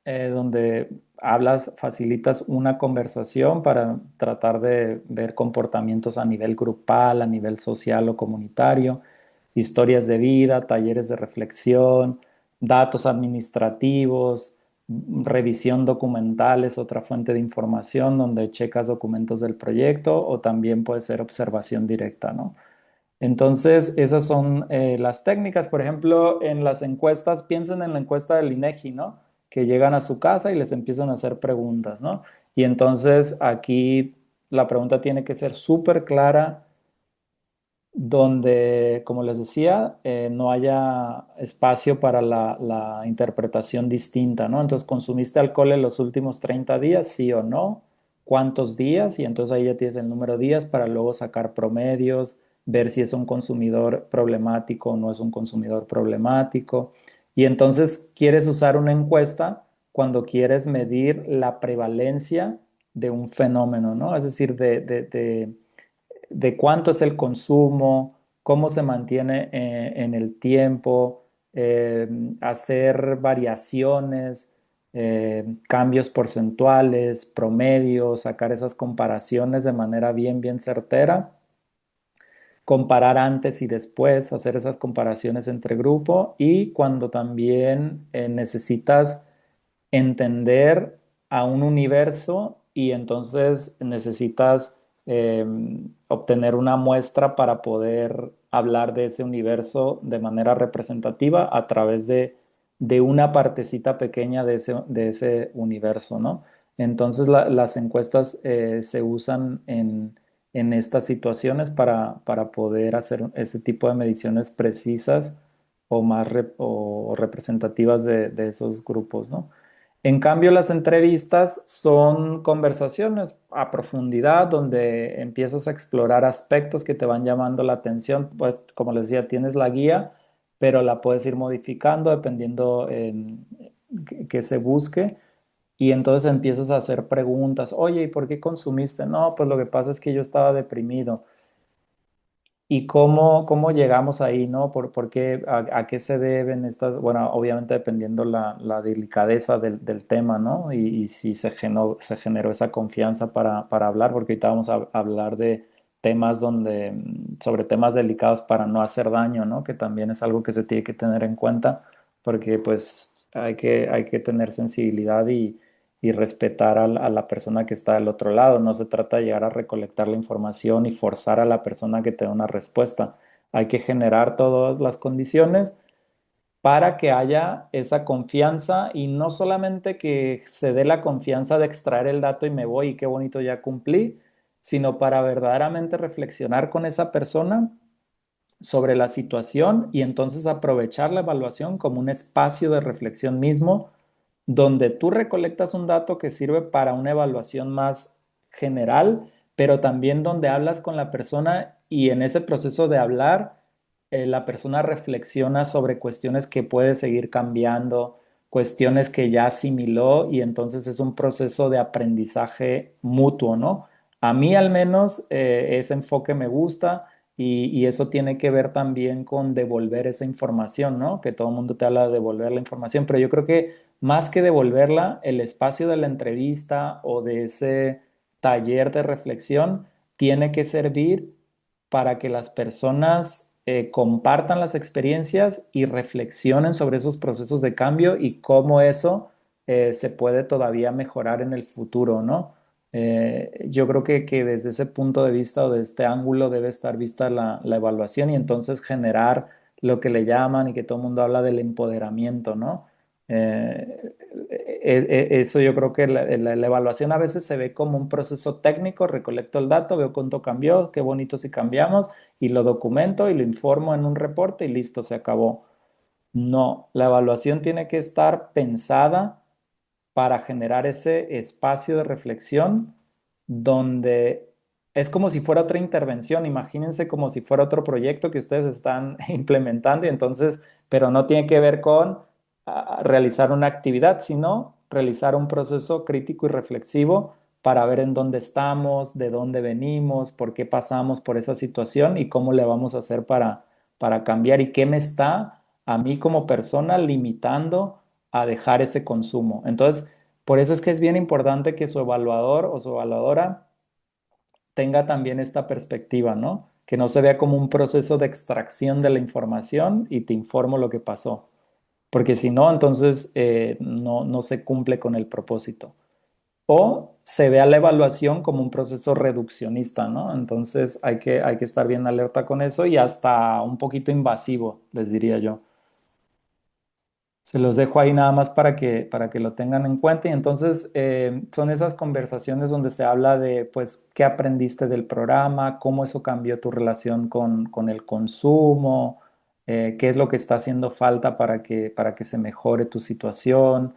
Speaker 1: donde hablas, facilitas una conversación para tratar de ver comportamientos a nivel grupal, a nivel social o comunitario, historias de vida, talleres de reflexión, datos administrativos, revisión documental es otra fuente de información donde checas documentos del proyecto o también puede ser observación directa, ¿no? Entonces, esas son las técnicas. Por ejemplo, en las encuestas, piensen en la encuesta del INEGI, ¿no? Que llegan a su casa y les empiezan a hacer preguntas, ¿no? Y entonces aquí la pregunta tiene que ser súper clara, donde, como les decía, no haya espacio para la interpretación distinta, ¿no? Entonces, ¿consumiste alcohol en los últimos 30 días, sí o no? ¿Cuántos días? Y entonces ahí ya tienes el número de días para luego sacar promedios, ver si es un consumidor problemático o no es un consumidor problemático. Y entonces quieres usar una encuesta cuando quieres medir la prevalencia de un fenómeno, ¿no? Es decir, de cuánto es el consumo, cómo se mantiene en el tiempo, hacer variaciones, cambios porcentuales, promedios, sacar esas comparaciones de manera bien certera comparar antes y después, hacer esas comparaciones entre grupo y cuando también necesitas entender a un universo y entonces necesitas eh, obtener una muestra para poder hablar de ese universo de manera representativa a través de una partecita pequeña de ese universo, ¿no? Entonces las encuestas se usan en estas situaciones para poder hacer ese tipo de mediciones precisas o más o representativas de esos grupos, ¿no? En cambio, las entrevistas son conversaciones a profundidad donde empiezas a explorar aspectos que te van llamando la atención. Pues, como les decía, tienes la guía, pero la puedes ir modificando dependiendo en que se busque. Y entonces empiezas a hacer preguntas. Oye, ¿y por qué consumiste? No, pues lo que pasa es que yo estaba deprimido. ¿Y cómo llegamos ahí, no? ¿Por qué, a qué se deben estas, bueno, obviamente dependiendo la delicadeza del tema, ¿no? Y si se generó esa confianza para hablar, porque ahorita vamos a hablar de temas donde, sobre temas delicados para no hacer daño, ¿no? Que también es algo que se tiene que tener en cuenta, porque pues hay que tener sensibilidad y respetar a la persona que está del otro lado. No se trata de llegar a recolectar la información y forzar a la persona que te dé una respuesta. Hay que generar todas las condiciones para que haya esa confianza y no solamente que se dé la confianza de extraer el dato y me voy y qué bonito ya cumplí, sino para verdaderamente reflexionar con esa persona sobre la situación y entonces aprovechar la evaluación como un espacio de reflexión mismo donde tú recolectas un dato que sirve para una evaluación más general, pero también donde hablas con la persona y en ese proceso de hablar, la persona reflexiona sobre cuestiones que puede seguir cambiando, cuestiones que ya asimiló y entonces es un proceso de aprendizaje mutuo, ¿no? A mí al menos ese enfoque me gusta y eso tiene que ver también con devolver esa información, ¿no? Que todo el mundo te habla de devolver la información, pero yo creo que más que devolverla, el espacio de la entrevista o de ese taller de reflexión tiene que servir para que las personas compartan las experiencias y reflexionen sobre esos procesos de cambio y cómo eso se puede todavía mejorar en el futuro, ¿no? Yo creo que desde ese punto de vista o de este ángulo debe estar vista la evaluación y entonces generar lo que le llaman y que todo el mundo habla del empoderamiento, ¿no? Eh, Eso yo creo que la evaluación a veces se ve como un proceso técnico, recolecto el dato, veo cuánto cambió, qué bonito si cambiamos y lo documento y lo informo en un reporte y listo, se acabó. No, la evaluación tiene que estar pensada para generar ese espacio de reflexión donde es como si fuera otra intervención, imagínense como si fuera otro proyecto que ustedes están implementando y entonces, pero no tiene que ver con realizar una actividad, sino realizar un proceso crítico y reflexivo para ver en dónde estamos, de dónde venimos, por qué pasamos por esa situación y cómo le vamos a hacer para cambiar y qué me está a mí como persona limitando a dejar ese consumo. Entonces, por eso es que es bien importante que su evaluador o su evaluadora tenga también esta perspectiva, ¿no? Que no se vea como un proceso de extracción de la información y te informo lo que pasó, porque si no, entonces no se cumple con el propósito. O se vea la evaluación como un proceso reduccionista, ¿no? Entonces hay que estar bien alerta con eso y hasta un poquito invasivo, les diría yo. Se los dejo ahí nada más para que lo tengan en cuenta. Y entonces son esas conversaciones donde se habla de, pues, qué aprendiste del programa, cómo eso cambió tu relación con el consumo, qué es lo que está haciendo falta para que se mejore tu situación,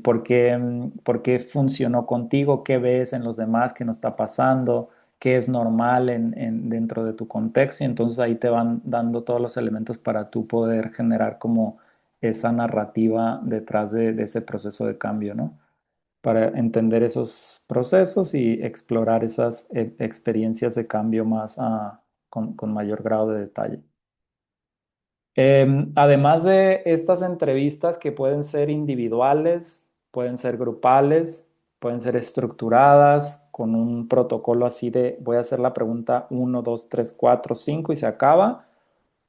Speaker 1: por qué funcionó contigo, qué ves en los demás que no está pasando, qué es normal dentro de tu contexto. Y entonces ahí te van dando todos los elementos para tú poder generar como esa narrativa detrás de ese proceso de cambio, ¿no? Para entender esos procesos y explorar esas experiencias de cambio más con mayor grado de detalle. Además de estas entrevistas que pueden ser individuales, pueden ser grupales, pueden ser estructuradas con un protocolo así de voy a hacer la pregunta uno 2 3 4 5 y se acaba.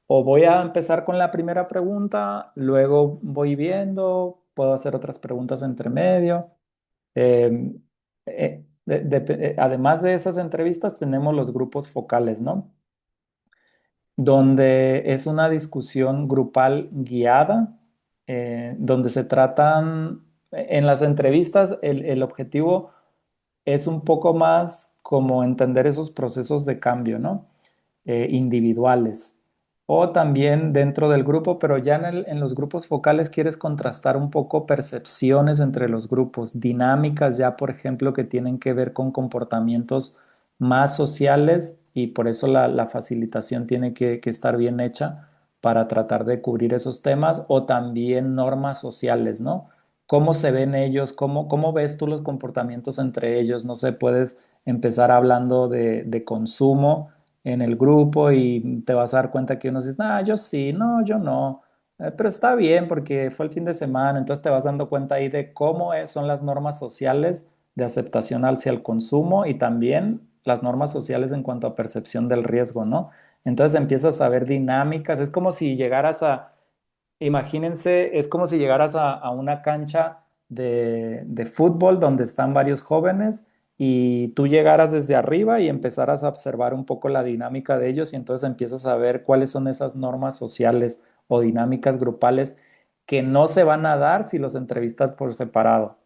Speaker 1: O voy a empezar con la primera pregunta, luego voy viendo, puedo hacer otras preguntas entre medio. Eh, Además de esas entrevistas, tenemos los grupos focales, ¿no? Donde es una discusión grupal guiada, donde se tratan, en las entrevistas, el objetivo es un poco más como entender esos procesos de cambio, ¿no? Individuales. O también dentro del grupo, pero ya en los grupos focales quieres contrastar un poco percepciones entre los grupos, dinámicas ya, por ejemplo, que tienen que ver con comportamientos más sociales y por eso la facilitación tiene que estar bien hecha para tratar de cubrir esos temas o también normas sociales, ¿no? ¿Cómo se ven ellos? ¿Cómo ves tú los comportamientos entre ellos? No sé, puedes empezar hablando de consumo en el grupo y te vas a dar cuenta que uno dice, ah, yo sí, no, yo no. Pero está bien porque fue el fin de semana, entonces te vas dando cuenta ahí de son las normas sociales de aceptación hacia el consumo y también las normas sociales en cuanto a percepción del riesgo, ¿no? Entonces empiezas a ver dinámicas, es como si llegaras a, imagínense, es como si llegaras a una cancha de fútbol donde están varios jóvenes y tú llegaras desde arriba y empezaras a observar un poco la dinámica de ellos y entonces empiezas a ver cuáles son esas normas sociales o dinámicas grupales que no se van a dar si los entrevistas por separado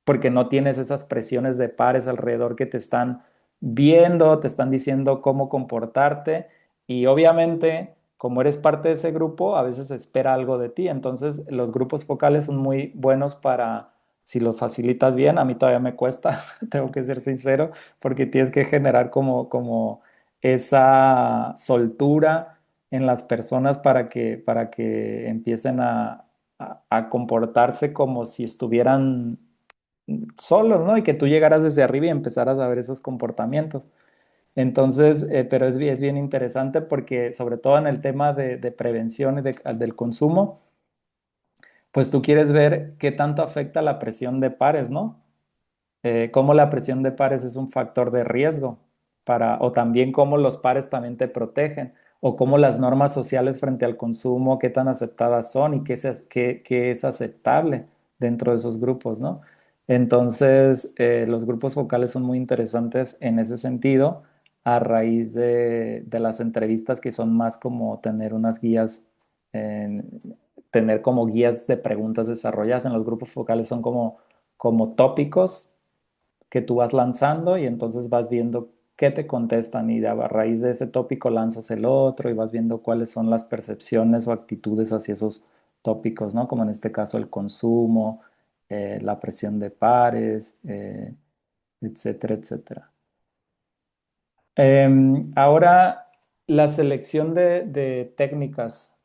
Speaker 1: porque no tienes esas presiones de pares alrededor que te están viendo, te están diciendo cómo comportarte y obviamente como eres parte de ese grupo, a veces se espera algo de ti. Entonces los grupos focales son muy buenos para, si los facilitas bien, a mí todavía me cuesta, tengo que ser sincero, porque tienes que generar como esa soltura en las personas para que empiecen a comportarse como si estuvieran solos, ¿no? Y que tú llegaras desde arriba y empezaras a ver esos comportamientos. Entonces, pero es bien interesante porque sobre todo en el tema de prevención y del consumo, pues tú quieres ver qué tanto afecta la presión de pares, ¿no? Cómo la presión de pares es un factor de riesgo o también cómo los pares también te protegen, o cómo las normas sociales frente al consumo, qué tan aceptadas son y qué es aceptable dentro de esos grupos, ¿no? Entonces, los grupos focales son muy interesantes en ese sentido, a raíz de las entrevistas que son más como tener unas guías, tener como guías de preguntas desarrolladas. En los grupos focales son como tópicos que tú vas lanzando y entonces vas viendo qué te contestan y a raíz de ese tópico lanzas el otro y vas viendo cuáles son las percepciones o actitudes hacia esos tópicos, ¿no? Como en este caso el consumo, la presión de pares, etcétera, etcétera. Ahora, la selección de técnicas,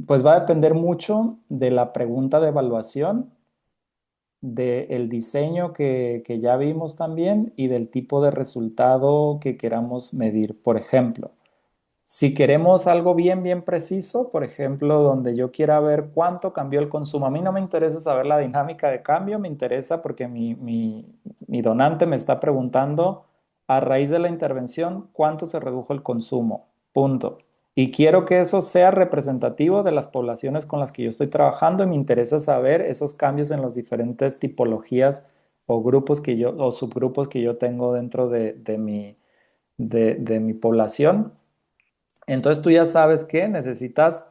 Speaker 1: pues va a depender mucho de la pregunta de evaluación del diseño que ya vimos también y del tipo de resultado que queramos medir. Por ejemplo, si queremos algo bien preciso, por ejemplo, donde yo quiera ver cuánto cambió el consumo, a mí no me interesa saber la dinámica de cambio, me interesa porque mi donante me está preguntando a raíz de la intervención cuánto se redujo el consumo, punto. Y quiero que eso sea representativo de las poblaciones con las que yo estoy trabajando y me interesa saber esos cambios en las diferentes tipologías o grupos o subgrupos que yo tengo dentro de mi población. Entonces tú ya sabes que necesitas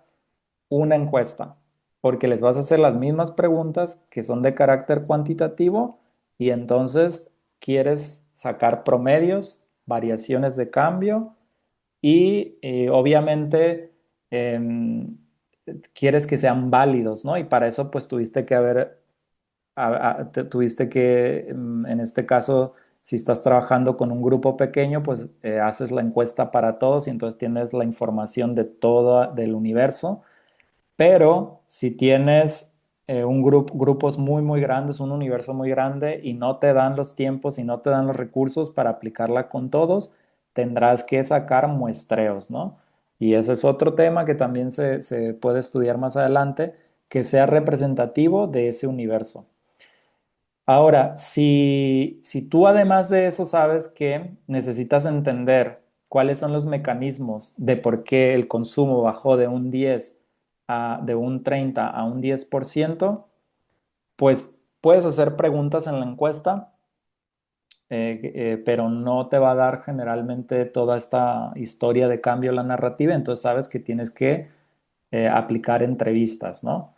Speaker 1: una encuesta, porque les vas a hacer las mismas preguntas que son de carácter cuantitativo y entonces quieres sacar promedios, variaciones de cambio y obviamente em, quieres que sean válidos, ¿no? Y para eso pues tuviste que, en este caso, si estás trabajando con un grupo pequeño, pues haces la encuesta para todos y entonces tienes la información de todo del universo. Pero si tienes grupos muy grandes, un universo muy grande y no te dan los tiempos y no te dan los recursos para aplicarla con todos, tendrás que sacar muestreos, ¿no? Y ese es otro tema que también se puede estudiar más adelante, que sea representativo de ese universo. Ahora, si tú además de eso sabes que necesitas entender cuáles son los mecanismos de por qué el consumo bajó de un 10 de un 30 a un 10%, pues puedes hacer preguntas en la encuesta, pero no te va a dar generalmente toda esta historia de cambio en la narrativa, entonces sabes que tienes que aplicar entrevistas, ¿no?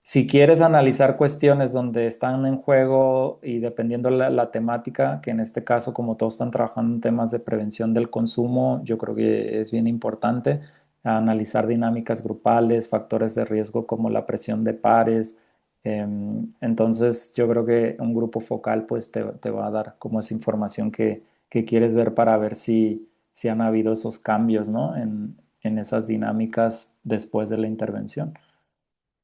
Speaker 1: Si quieres analizar cuestiones donde están en juego y dependiendo la temática, que en este caso, como todos están trabajando en temas de prevención del consumo, yo creo que es bien importante analizar dinámicas grupales, factores de riesgo como la presión de pares. Entonces, yo creo que un grupo focal pues te va a dar como esa información que quieres ver para ver si han habido esos cambios, ¿no? En esas dinámicas después de la intervención.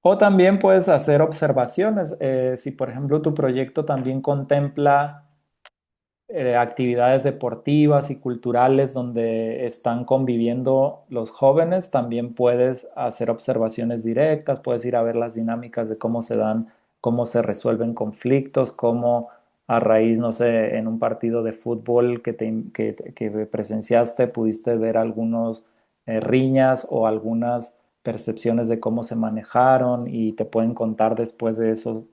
Speaker 1: O también puedes hacer observaciones. Si, por ejemplo, tu proyecto también contempla actividades deportivas y culturales donde están conviviendo los jóvenes, también puedes hacer observaciones directas, puedes ir a ver las dinámicas de cómo se dan, cómo se resuelven conflictos, cómo a raíz, no sé, en un partido de fútbol que presenciaste, pudiste ver algunos riñas o algunas percepciones de cómo se manejaron y te pueden contar después de eso.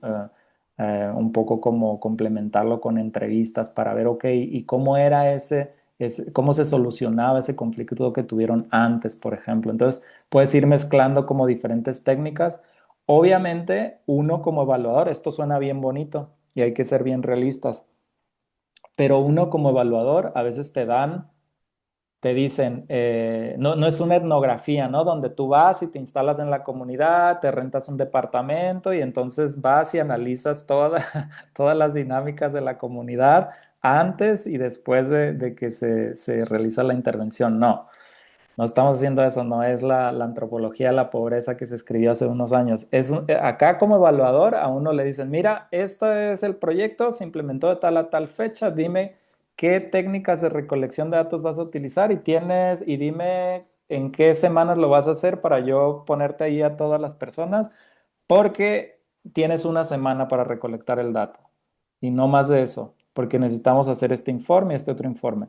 Speaker 1: Un poco como complementarlo con entrevistas para ver, ok, y cómo era cómo se solucionaba ese conflicto que tuvieron antes, por ejemplo. Entonces, puedes ir mezclando como diferentes técnicas. Obviamente, uno como evaluador, esto suena bien bonito y hay que ser bien realistas, pero uno como evaluador a veces te dicen, no, no es una etnografía, ¿no? Donde tú vas y te instalas en la comunidad, te rentas un departamento y entonces vas y analizas todas las dinámicas de la comunidad antes y después de que se realiza la intervención. No, no estamos haciendo eso, no es la antropología de la pobreza que se escribió hace unos años. Acá como evaluador a uno le dicen, mira, este es el proyecto, se implementó de tal a tal fecha, dime qué técnicas de recolección de datos vas a utilizar y dime en qué semanas lo vas a hacer para yo ponerte ahí a todas las personas, porque tienes una semana para recolectar el dato y no más de eso, porque necesitamos hacer este informe y este otro informe.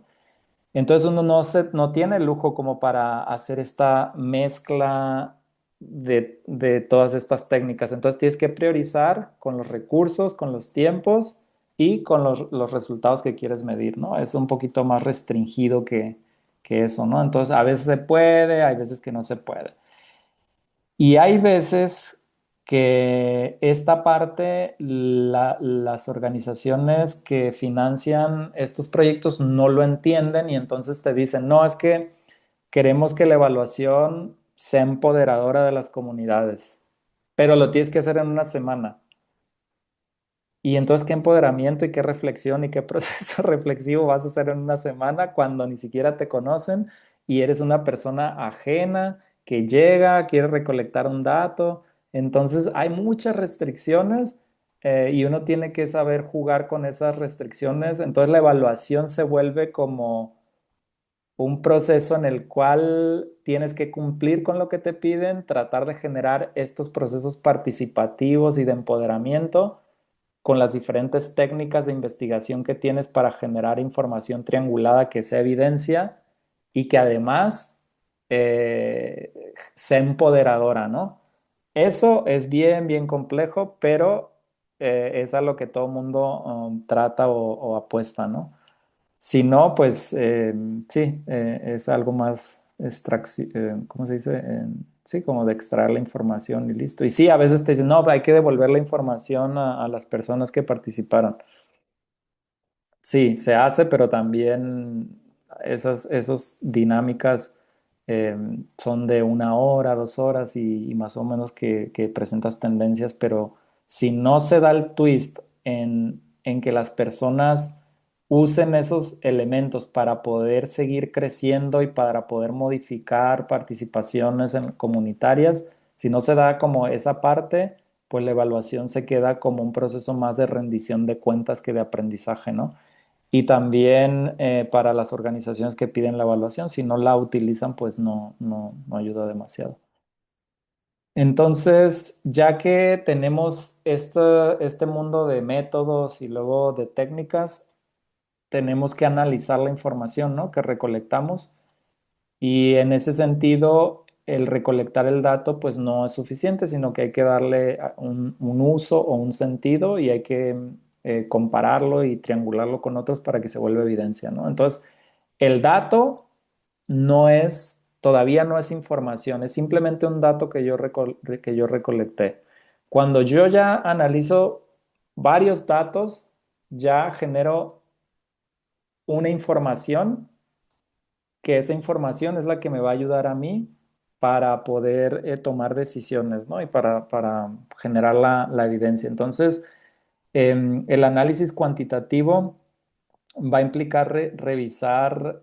Speaker 1: Entonces uno no tiene el lujo como para hacer esta mezcla de todas estas técnicas. Entonces tienes que priorizar con los recursos, con los tiempos y con los resultados que quieres medir, ¿no? Es un poquito más restringido que eso, ¿no? Entonces a veces se puede, hay veces que no se puede. Y hay veces que esta parte, las organizaciones que financian estos proyectos no lo entienden y entonces te dicen, no, es que queremos que la evaluación sea empoderadora de las comunidades, pero lo tienes que hacer en una semana. Y entonces, ¿qué empoderamiento y qué reflexión y qué proceso reflexivo vas a hacer en una semana cuando ni siquiera te conocen y eres una persona ajena que llega, quiere recolectar un dato? Entonces, hay muchas restricciones y uno tiene que saber jugar con esas restricciones. Entonces, la evaluación se vuelve como un proceso en el cual tienes que cumplir con lo que te piden, tratar de generar estos procesos participativos y de empoderamiento con las diferentes técnicas de investigación que tienes para generar información triangulada que sea evidencia y que además sea empoderadora, ¿no? Eso es bien complejo, pero es a lo que todo mundo trata o apuesta, ¿no? Si no, pues sí, es algo más ¿cómo se dice? Sí, como de extraer la información y listo. Y sí, a veces te dicen, no, hay que devolver la información a las personas que participaron. Sí, se hace, pero también esas dinámicas eh, son de 1 hora, 2 horas y más o menos que presentas tendencias, pero si no se da el twist en que las personas usen esos elementos para poder seguir creciendo y para poder modificar participaciones comunitarias, si no se da como esa parte, pues la evaluación se queda como un proceso más de rendición de cuentas que de aprendizaje, ¿no? Y también para las organizaciones que piden la evaluación, si no la utilizan, pues no ayuda demasiado. Entonces, ya que tenemos este mundo de métodos y luego de técnicas, tenemos que analizar la información, ¿no? Que recolectamos. Y en ese sentido, el recolectar el dato pues no es suficiente, sino que hay que darle un uso o un sentido y hay que compararlo y triangularlo con otros para que se vuelva evidencia, ¿no? Entonces, el dato todavía no es información, es simplemente un dato que yo recolecté. Cuando yo ya analizo varios datos, ya genero una información que esa información es la que me va a ayudar a mí para poder tomar decisiones, ¿no? Y para generar la evidencia. Entonces, el análisis cuantitativo va a implicar revisar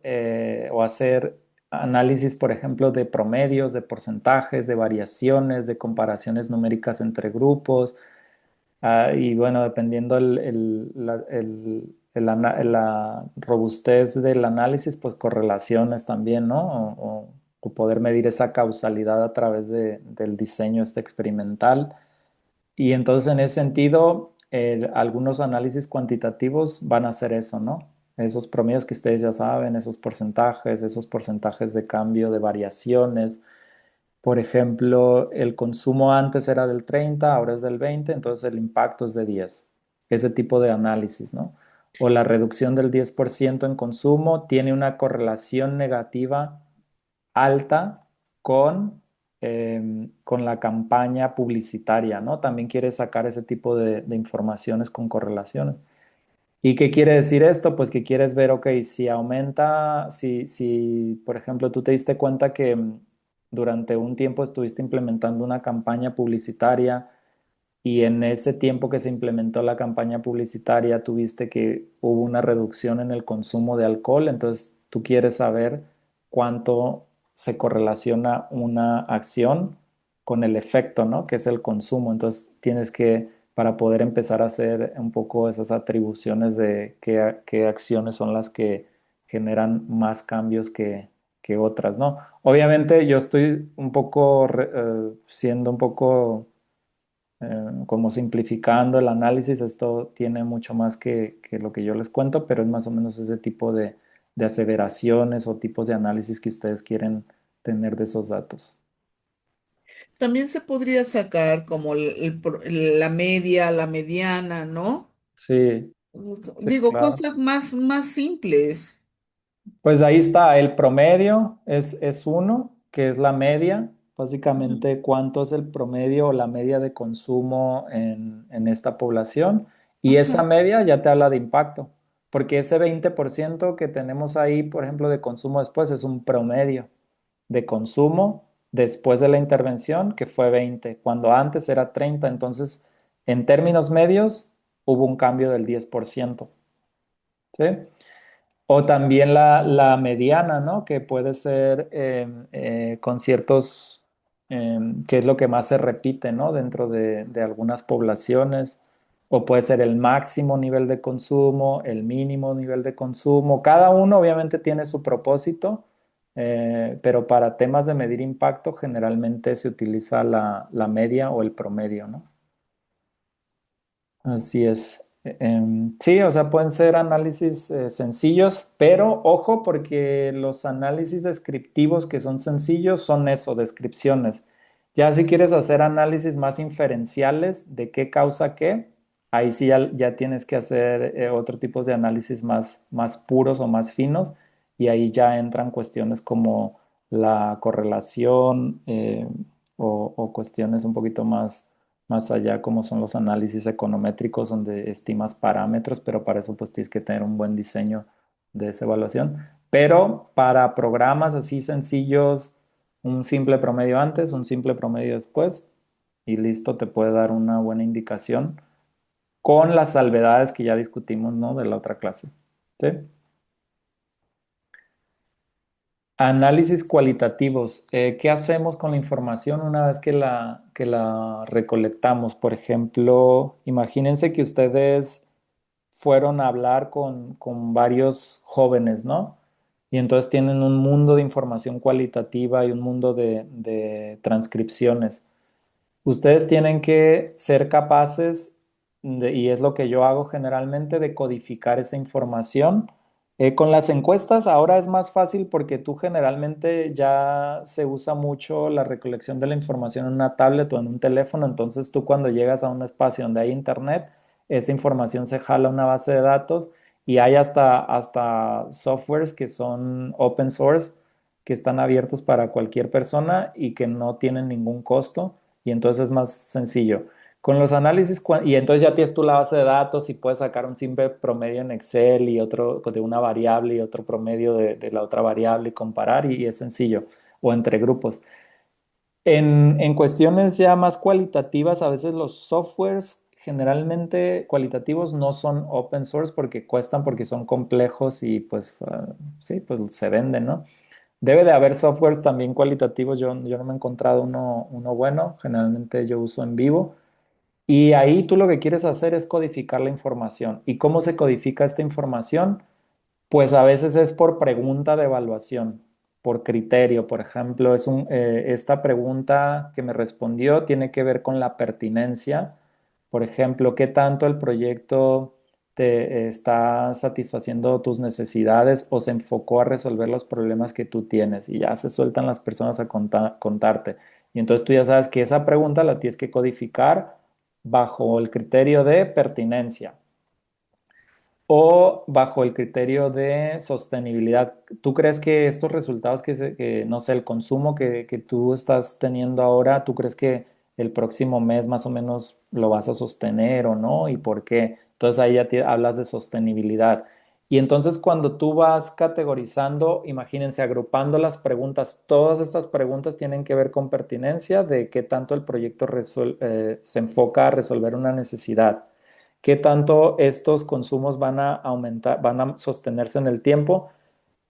Speaker 1: o hacer análisis, por ejemplo, de promedios, de porcentajes, de variaciones, de comparaciones numéricas entre grupos. Y bueno, dependiendo la robustez del análisis, pues correlaciones también, ¿no? O poder medir esa causalidad a través del diseño este experimental. Y entonces en ese sentido, algunos análisis cuantitativos van a hacer eso, ¿no? Esos promedios que ustedes ya saben, esos porcentajes de cambio, de variaciones. Por ejemplo, el consumo antes era del 30, ahora es del 20, entonces el impacto es de 10. Ese tipo de análisis, ¿no? O la reducción del 10% en consumo tiene una correlación negativa alta con la campaña publicitaria, ¿no? También quiere sacar ese tipo de informaciones con correlaciones. ¿Y qué quiere decir esto? Pues que quieres ver, ok, si aumenta, si por ejemplo tú te diste cuenta que durante un tiempo estuviste implementando una campaña publicitaria y en ese tiempo que se implementó la campaña publicitaria tuviste que hubo una reducción en el consumo de alcohol, entonces tú quieres saber cuánto se correlaciona una acción con el efecto, ¿no? Que es el consumo. Entonces tienes que, para poder empezar a hacer un poco esas atribuciones de qué acciones son las que generan más cambios que otras, ¿no? Obviamente yo estoy un poco siendo un poco como simplificando el análisis, esto tiene mucho más que lo que yo les cuento, pero es más o menos ese tipo de aseveraciones o tipos de análisis que ustedes quieren tener de esos datos.
Speaker 2: También se podría sacar como la media, la mediana, ¿no?
Speaker 1: Sí, sí,
Speaker 2: Digo,
Speaker 1: claro.
Speaker 2: cosas más simples.
Speaker 1: Pues ahí está, el promedio es uno, que es la media,
Speaker 2: Ujú.
Speaker 1: básicamente cuánto es el promedio o la media de consumo en esta población. Y esa
Speaker 2: Ajá.
Speaker 1: media ya te habla de impacto, porque ese 20% que tenemos ahí, por ejemplo, de consumo después, es un promedio de consumo después de la intervención, que fue 20 cuando antes era 30. Entonces, en términos medios, hubo un cambio del 10%. ¿Sí? O también la mediana, ¿no? Que puede ser con ciertos, que es lo que más se repite, ¿no? Dentro de algunas poblaciones. O puede ser el máximo nivel de consumo, el mínimo nivel de consumo. Cada uno obviamente tiene su propósito, pero para temas de medir impacto generalmente se utiliza la media o el promedio, ¿no? Así es. Sí, o sea, pueden ser análisis sencillos, pero ojo porque los análisis descriptivos que son sencillos son eso, descripciones. Ya si quieres hacer análisis más inferenciales de qué causa qué, ahí sí ya tienes que hacer otro tipo de análisis más puros o más finos y ahí ya entran cuestiones como la correlación o cuestiones un poquito más allá, como son los análisis econométricos, donde estimas parámetros, pero para eso pues tienes que tener un buen diseño de esa evaluación. Pero para programas así sencillos, un simple promedio antes, un simple promedio después, y listo, te puede dar una buena indicación con las salvedades que ya discutimos, ¿no? De la otra clase. ¿Sí? Análisis cualitativos. ¿Qué hacemos con la información una vez que la recolectamos? Por ejemplo, imagínense que ustedes fueron a hablar con varios jóvenes, ¿no? Y entonces tienen un mundo de información cualitativa y un mundo de transcripciones. Ustedes tienen que ser capaces, y es lo que yo hago generalmente, de codificar esa información. Con las encuestas ahora es más fácil porque tú generalmente ya se usa mucho la recolección de la información en una tablet o en un teléfono, entonces tú cuando llegas a un espacio donde hay internet, esa información se jala a una base de datos y hay hasta softwares que son open source, que están abiertos para cualquier persona y que no tienen ningún costo y entonces es más sencillo. Con los análisis, y entonces ya tienes tú la base de datos y puedes sacar un simple promedio en Excel y otro de una variable y otro promedio de la otra variable y comparar y es sencillo, o entre grupos. En cuestiones ya más cualitativas, a veces los softwares generalmente cualitativos no son open source porque cuestan, porque son complejos y pues sí, pues se venden, ¿no? Debe de haber softwares también cualitativos. Yo no me he encontrado uno bueno. Generalmente yo uso en vivo. Y ahí tú lo que quieres hacer es codificar la información. ¿Y cómo se codifica esta información? Pues a veces es por pregunta de evaluación, por criterio. Por ejemplo, esta pregunta que me respondió tiene que ver con la pertinencia. Por ejemplo, ¿qué tanto el proyecto te está satisfaciendo tus necesidades o se enfocó a resolver los problemas que tú tienes? Y ya se sueltan las personas a contarte. Y entonces tú ya sabes que esa pregunta la tienes que codificar bajo el criterio de pertinencia o bajo el criterio de sostenibilidad. ¿Tú crees que estos resultados no sé, el consumo que tú estás teniendo ahora, tú crees que el próximo mes más o menos lo vas a sostener o no? ¿Y por qué? Entonces ahí ya hablas de sostenibilidad. Y entonces cuando tú vas categorizando, imagínense, agrupando las preguntas, todas estas preguntas tienen que ver con pertinencia de qué tanto el proyecto se enfoca a resolver una necesidad, qué tanto estos consumos van a aumentar, van a sostenerse en el tiempo.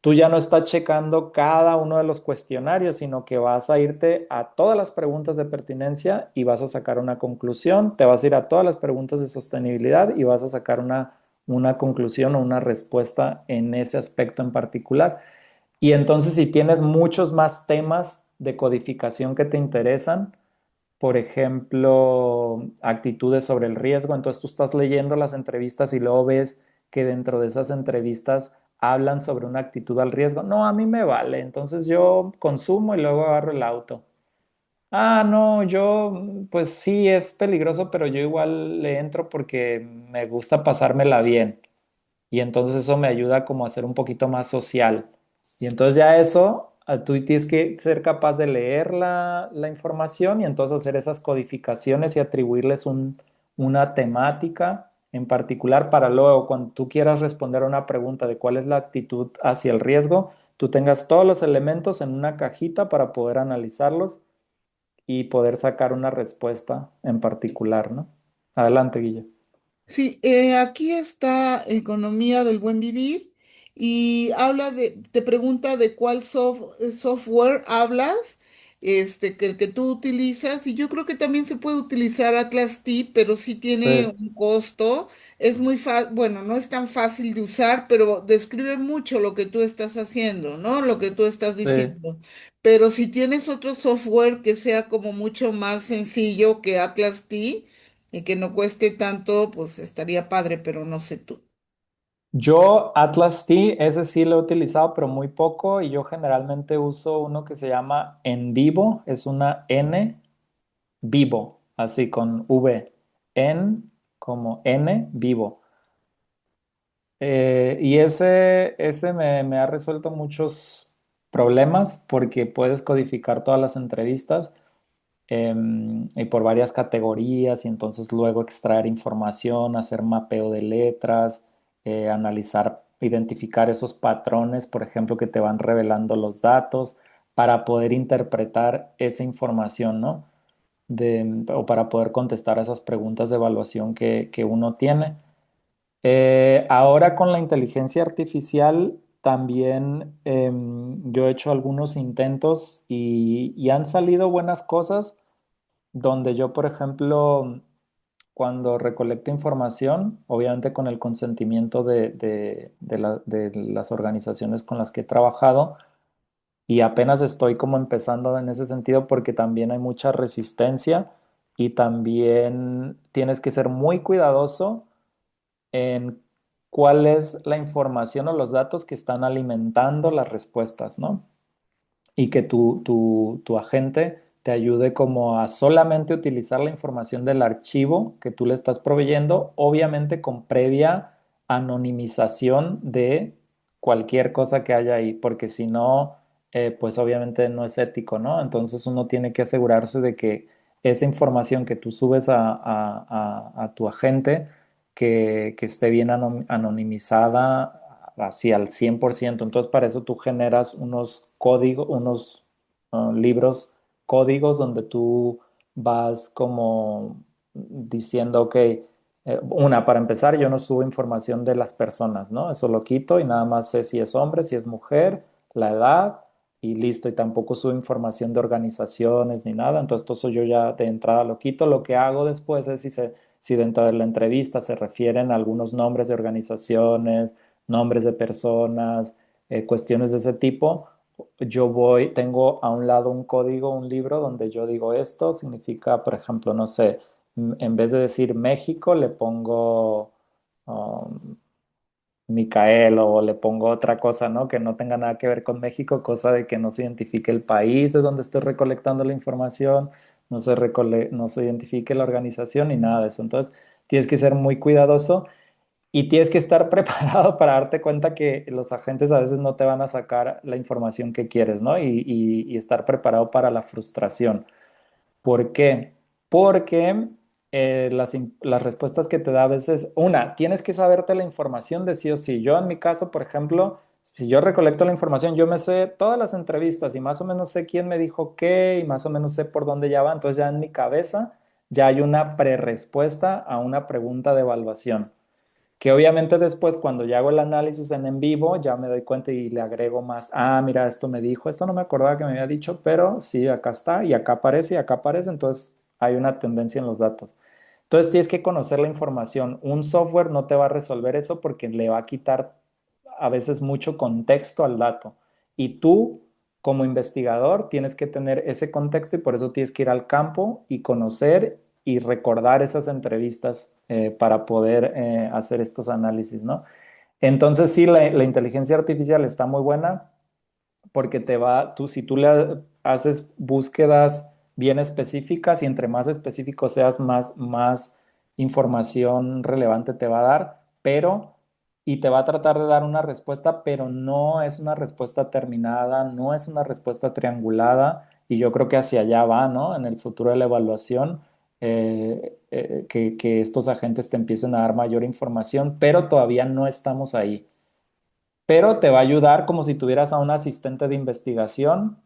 Speaker 1: Tú ya no estás checando cada uno de los cuestionarios, sino que vas a irte a todas las preguntas de pertinencia y vas a sacar una conclusión, te vas a ir a todas las preguntas de sostenibilidad y vas a sacar una conclusión o una respuesta en ese aspecto en particular. Y entonces si tienes muchos más temas de codificación que te interesan, por ejemplo, actitudes sobre el riesgo. Entonces tú estás leyendo las entrevistas y luego ves que dentro de esas entrevistas hablan sobre una actitud al riesgo. No, a mí me vale. Entonces yo consumo y luego agarro el auto. Ah, no, yo, pues sí, es peligroso, pero yo igual le entro porque me gusta pasármela bien. Y entonces eso me ayuda como a ser un poquito más social. Y entonces ya eso, tú tienes que ser capaz de leer la información y entonces hacer esas codificaciones y atribuirles una temática en particular para luego, cuando tú quieras responder a una pregunta de cuál es la actitud hacia el riesgo, tú tengas todos los elementos en una cajita para poder analizarlos y poder sacar una respuesta en particular, ¿no? Adelante, Guille.
Speaker 2: Sí, aquí está Economía del Buen Vivir y te pregunta de cuál software hablas, que el que tú utilizas, y yo creo que también se puede utilizar Atlas T, pero sí tiene
Speaker 1: Sí,
Speaker 2: un costo, es muy fácil, bueno, no es tan fácil de usar, pero describe mucho lo que tú estás haciendo, ¿no? Lo que tú estás
Speaker 1: sí.
Speaker 2: diciendo. Pero si tienes otro software que sea como mucho más sencillo que Atlas T, y que no cueste tanto, pues estaría padre, pero no sé tú.
Speaker 1: Yo Atlas T, ese sí lo he utilizado, pero muy poco, y yo generalmente uso uno que se llama En Vivo, es una N Vivo, así con V, en como N Vivo. Y ese me ha resuelto muchos problemas porque puedes codificar todas las entrevistas y por varias categorías y entonces luego extraer información, hacer mapeo de letras, analizar, identificar esos patrones, por ejemplo, que te van revelando los datos para poder interpretar esa información, ¿no? O para poder contestar a esas preguntas de evaluación que uno tiene. Ahora con la inteligencia artificial también yo he hecho algunos intentos y han salido buenas cosas donde yo, por ejemplo, cuando recolecto información, obviamente con el consentimiento de las organizaciones con las que he trabajado, y apenas estoy como empezando en ese sentido porque también hay mucha resistencia, y también tienes que ser muy cuidadoso en cuál es la información o los datos que están alimentando las respuestas, ¿no? Y que tu agente te ayude como a solamente utilizar la información del archivo que tú le estás proveyendo, obviamente con previa anonimización de cualquier cosa que haya ahí, porque si no, pues obviamente no es ético, ¿no? Entonces uno tiene que asegurarse de que esa información que tú subes a tu agente, que esté bien anonimizada así al 100%. Entonces, para eso tú generas unos códigos, unos libros, códigos donde tú vas como diciendo, ok, para empezar, yo no subo información de las personas, ¿no? Eso lo quito y nada más sé si es hombre, si es mujer, la edad y listo. Y tampoco subo información de organizaciones ni nada. Entonces, todo eso yo ya de entrada lo quito. Lo que hago después es si dentro de la entrevista se refieren a algunos nombres de organizaciones, nombres de personas, cuestiones de ese tipo, tengo a un lado un código, un libro donde yo digo esto significa, por ejemplo, no sé, en vez de decir México, le pongo um, Micael o le pongo otra cosa, ¿no? Que no tenga nada que ver con México, cosa de que no se identifique el país de donde estoy recolectando la información, no se identifique la organización ni nada de eso. Entonces, tienes que ser muy cuidadoso y tienes que estar preparado para darte cuenta que los agentes a veces no te van a sacar la información que quieres, ¿no? Y estar preparado para la frustración. ¿Por qué? Porque las respuestas que te da a veces, tienes que saberte la información de sí o sí. Yo en mi caso, por ejemplo, si yo recolecto la información, yo me sé todas las entrevistas y más o menos sé quién me dijo qué y más o menos sé por dónde ya va. Entonces ya en mi cabeza ya hay una prerespuesta a una pregunta de evaluación que obviamente después cuando ya hago el análisis en vivo ya me doy cuenta y le agrego más, mira, esto me dijo, esto no me acordaba que me había dicho, pero sí, acá está y acá aparece y acá aparece, entonces hay una tendencia en los datos. Entonces tienes que conocer la información. Un software no te va a resolver eso porque le va a quitar a veces mucho contexto al dato. Y tú, como investigador, tienes que tener ese contexto y por eso tienes que ir al campo y conocer y recordar esas entrevistas para poder hacer estos análisis, ¿no? Entonces sí, la inteligencia artificial está muy buena porque si tú le haces búsquedas bien específicas y entre más específico seas, más información relevante te va a dar, y te va a tratar de dar una respuesta, pero no es una respuesta terminada, no es una respuesta triangulada, y yo creo que hacia allá va, ¿no? En el futuro de la evaluación, que estos agentes te empiecen a dar mayor información, pero todavía no estamos ahí, pero te va a ayudar como si tuvieras a un asistente de investigación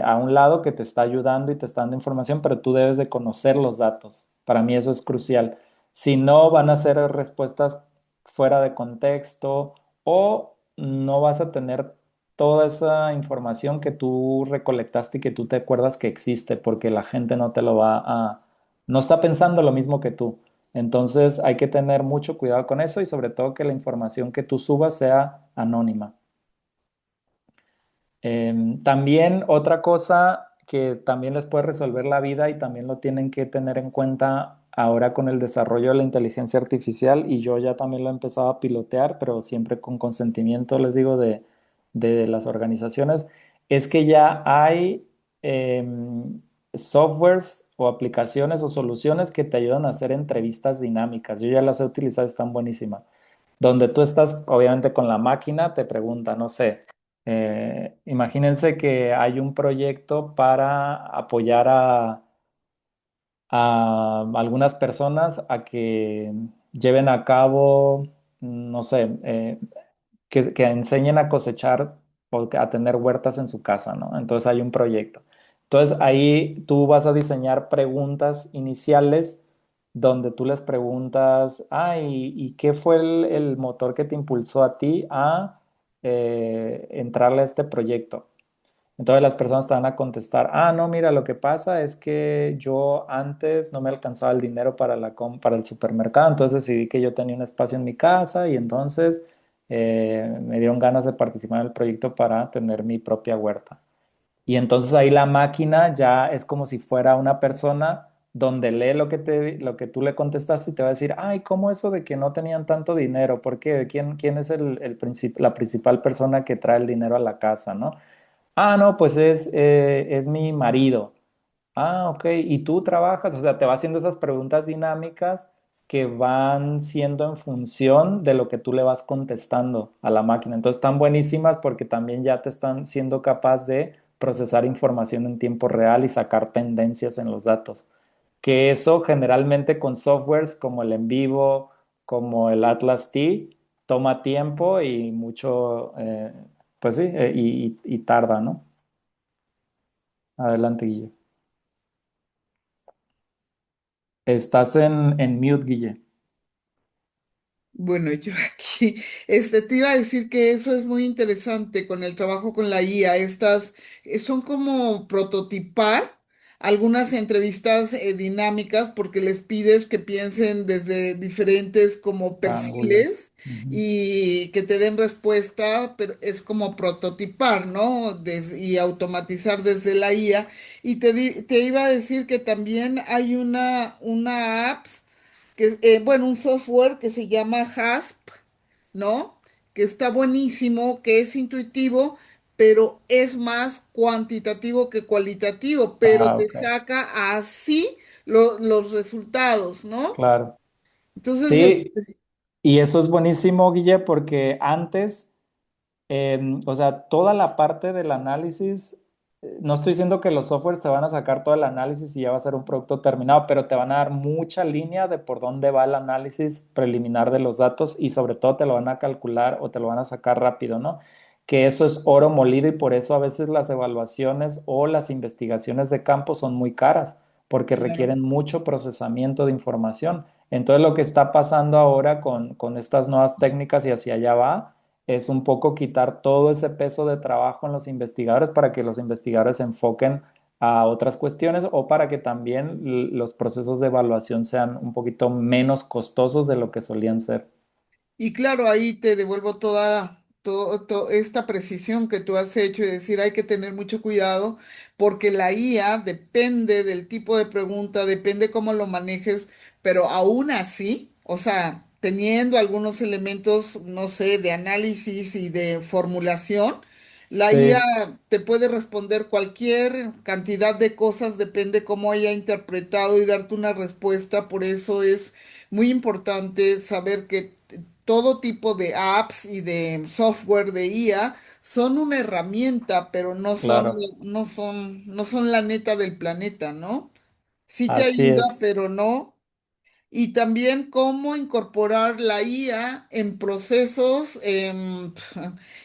Speaker 1: a un lado que te está ayudando y te está dando información, pero tú debes de conocer los datos. Para mí eso es crucial. Si no, van a ser respuestas fuera de contexto o no vas a tener toda esa información que tú recolectaste y que tú te acuerdas que existe, porque la gente no está pensando lo mismo que tú. Entonces hay que tener mucho cuidado con eso y sobre todo que la información que tú subas sea anónima. También otra cosa que también les puede resolver la vida y también lo tienen que tener en cuenta ahora con el desarrollo de la inteligencia artificial, y yo ya también lo he empezado a pilotear, pero siempre con consentimiento, les digo, de las organizaciones, es que ya hay softwares o aplicaciones o soluciones que te ayudan a hacer entrevistas dinámicas. Yo ya las he utilizado, están buenísimas. Donde tú estás, obviamente, con la máquina, te pregunta, no sé. Imagínense que hay un proyecto para apoyar a algunas personas a que lleven a cabo, no sé, que enseñen a cosechar o a tener huertas en su casa, ¿no? Entonces hay un proyecto. Entonces ahí tú vas a diseñar preguntas iniciales donde tú les preguntas, ¿y qué fue el motor que te impulsó a ti a entrarle a este proyecto? Entonces las personas te van a contestar, no, mira, lo que pasa es que yo antes no me alcanzaba el dinero para el supermercado, entonces decidí que yo tenía un espacio en mi casa y entonces me dieron ganas de participar en el proyecto para tener mi propia huerta. Y entonces ahí la máquina ya es como si fuera una persona donde lee lo que tú le contestaste y te va a decir, ay, ¿cómo eso de que no tenían tanto dinero? ¿Por qué? ¿Quién es la principal persona que trae el dinero a la casa, ¿no? Ah, no, pues es mi marido. Ah, ok. ¿Y tú trabajas? O sea, te va haciendo esas preguntas dinámicas que van siendo en función de lo que tú le vas contestando a la máquina. Entonces, están buenísimas porque también ya te están siendo capaz de procesar información en tiempo real y sacar tendencias en los datos. Que eso generalmente con softwares como el En Vivo, como el Atlas T, toma tiempo y mucho, pues sí, y tarda, ¿no? Adelante, Guille. Estás en mute, Guille.
Speaker 2: Bueno, yo aquí, te iba a decir que eso es muy interesante con el trabajo con la IA. Estas son como prototipar algunas entrevistas dinámicas porque les pides que piensen desde diferentes como
Speaker 1: Ángulos.
Speaker 2: perfiles
Speaker 1: Ujú.
Speaker 2: y que te den respuesta, pero es como prototipar, ¿no? Y automatizar desde la IA. Y te iba a decir que también hay una app que, bueno, un software que se llama HASP, ¿no? Que está buenísimo, que es intuitivo, pero es más cuantitativo que cualitativo, pero
Speaker 1: Ah,
Speaker 2: te
Speaker 1: ok.
Speaker 2: saca así los resultados, ¿no?
Speaker 1: Claro.
Speaker 2: Entonces,
Speaker 1: Sí, y eso es buenísimo, Guille, porque antes, o sea, toda la parte del análisis, no estoy diciendo que los softwares te van a sacar todo el análisis y ya va a ser un producto terminado, pero te van a dar mucha línea de por dónde va el análisis preliminar de los datos y sobre todo te lo van a calcular o te lo van a sacar rápido, ¿no? Que eso es oro molido y por eso a veces las evaluaciones o las investigaciones de campo son muy caras, porque
Speaker 2: claro.
Speaker 1: requieren mucho procesamiento de información. Entonces lo que está pasando ahora con estas nuevas técnicas y hacia allá va es un poco quitar todo ese peso de trabajo en los investigadores para que los investigadores se enfoquen a otras cuestiones o para que también los procesos de evaluación sean un poquito menos costosos de lo que solían ser.
Speaker 2: Y claro, ahí te devuelvo esta precisión que tú has hecho y decir, hay que tener mucho cuidado porque la IA depende del tipo de pregunta, depende cómo lo manejes, pero aún así, o sea, teniendo algunos elementos, no sé, de análisis y de formulación, la IA
Speaker 1: Sí,
Speaker 2: te puede responder cualquier cantidad de cosas, depende cómo haya interpretado y darte una respuesta, por eso es muy importante saber que todo tipo de apps y de software de IA son una herramienta, pero
Speaker 1: claro,
Speaker 2: no son la neta del planeta, ¿no? Sí te
Speaker 1: así
Speaker 2: ayuda,
Speaker 1: es.
Speaker 2: pero no. Y también cómo incorporar la IA en procesos,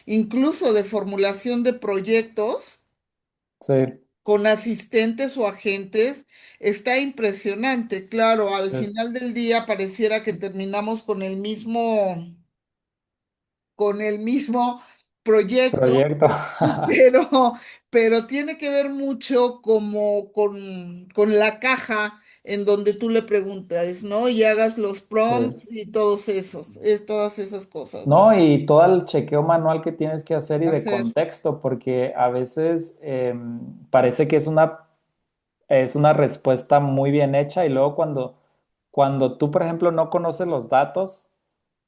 Speaker 2: incluso de formulación de proyectos
Speaker 1: Sí,
Speaker 2: con asistentes o agentes, está impresionante. Claro, al
Speaker 1: sí.
Speaker 2: final del día pareciera que terminamos con el mismo proyecto,
Speaker 1: Proyecto.
Speaker 2: pero, pero tiene que ver mucho como con la caja en donde tú le preguntas, ¿no? Y hagas los
Speaker 1: Sí.
Speaker 2: prompts y todas esas cosas, ¿no?
Speaker 1: No, y todo el chequeo manual que tienes que hacer y de
Speaker 2: Hacer,
Speaker 1: contexto, porque a veces parece que es una respuesta muy bien hecha y luego cuando tú, por ejemplo, no conoces los datos,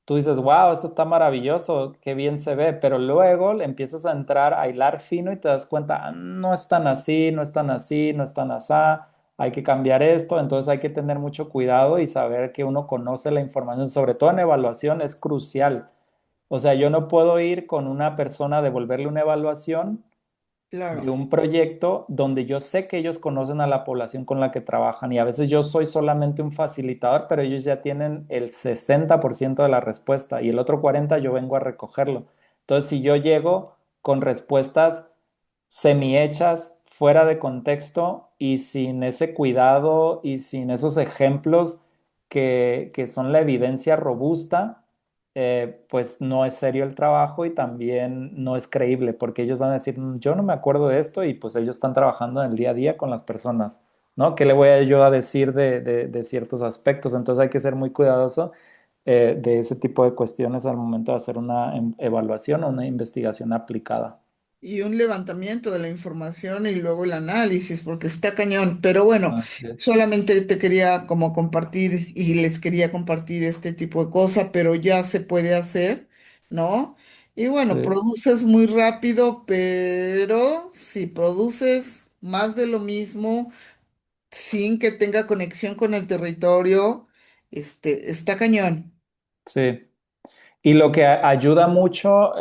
Speaker 1: tú dices, wow, esto está maravilloso, qué bien se ve, pero luego le empiezas a entrar a hilar fino y te das cuenta, "Ah, no es tan así, no es tan así, no es tan asá, hay que cambiar esto", entonces hay que tener mucho cuidado y saber que uno conoce la información, sobre todo en evaluación, es crucial. O sea, yo no puedo ir con una persona a devolverle una evaluación de
Speaker 2: claro,
Speaker 1: un proyecto donde yo sé que ellos conocen a la población con la que trabajan y a veces yo soy solamente un facilitador, pero ellos ya tienen el 60% de la respuesta y el otro 40% yo vengo a recogerlo. Entonces, si yo llego con respuestas semi-hechas, fuera de contexto y sin ese cuidado y sin esos ejemplos que son la evidencia robusta, pues no es serio el trabajo y también no es creíble, porque ellos van a decir, Yo no me acuerdo de esto", y pues ellos están trabajando en el día a día con las personas, ¿no? ¿Qué le voy a yo a decir de ciertos aspectos? Entonces hay que ser muy cuidadoso de ese tipo de cuestiones al momento de hacer una evaluación o una investigación aplicada.
Speaker 2: y un levantamiento de la información y luego el análisis, porque está cañón. Pero bueno,
Speaker 1: Así es.
Speaker 2: solamente te quería como compartir y les quería compartir este tipo de cosas, pero ya se puede hacer, ¿no? Y bueno,
Speaker 1: Sí,
Speaker 2: produces muy rápido, pero si produces más de lo mismo, sin que tenga conexión con el territorio, está cañón.
Speaker 1: sí. Y lo que ayuda mucho,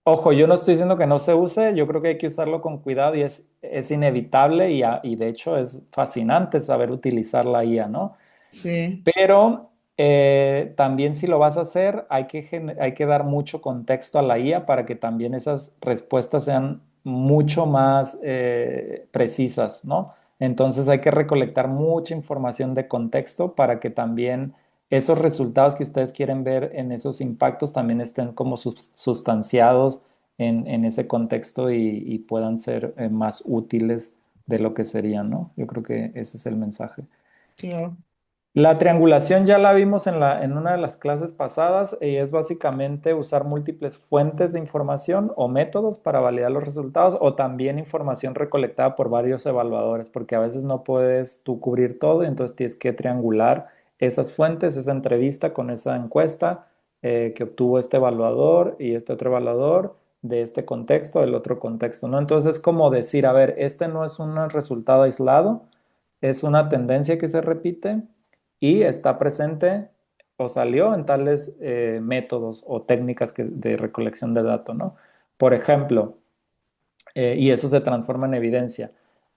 Speaker 1: ojo, yo no estoy diciendo que no se use, yo creo que hay que usarlo con cuidado y es inevitable y de hecho es fascinante saber utilizar la IA, ¿no?
Speaker 2: Sí,
Speaker 1: Pero también si lo vas a hacer, hay que dar mucho contexto a la IA para que también esas respuestas sean mucho más precisas, ¿no? Entonces hay que recolectar mucha información de contexto para que también esos resultados que ustedes quieren ver en esos impactos también estén como sustanciados en ese contexto y puedan ser más útiles de lo que serían, ¿no? Yo creo que ese es el mensaje.
Speaker 2: claro.
Speaker 1: La triangulación ya la vimos en una de las clases pasadas y es básicamente usar múltiples fuentes de información o métodos para validar los resultados o también información recolectada por varios evaluadores, porque a veces no puedes tú cubrir todo y entonces tienes que triangular esas fuentes, esa entrevista con esa encuesta que obtuvo este evaluador y este otro evaluador de este contexto, del otro contexto, ¿no? Entonces es como decir, a ver, este no es un resultado aislado, es una tendencia que se repite y está presente o salió en tales métodos o técnicas de recolección de datos, ¿no? Por ejemplo, y eso se transforma en evidencia.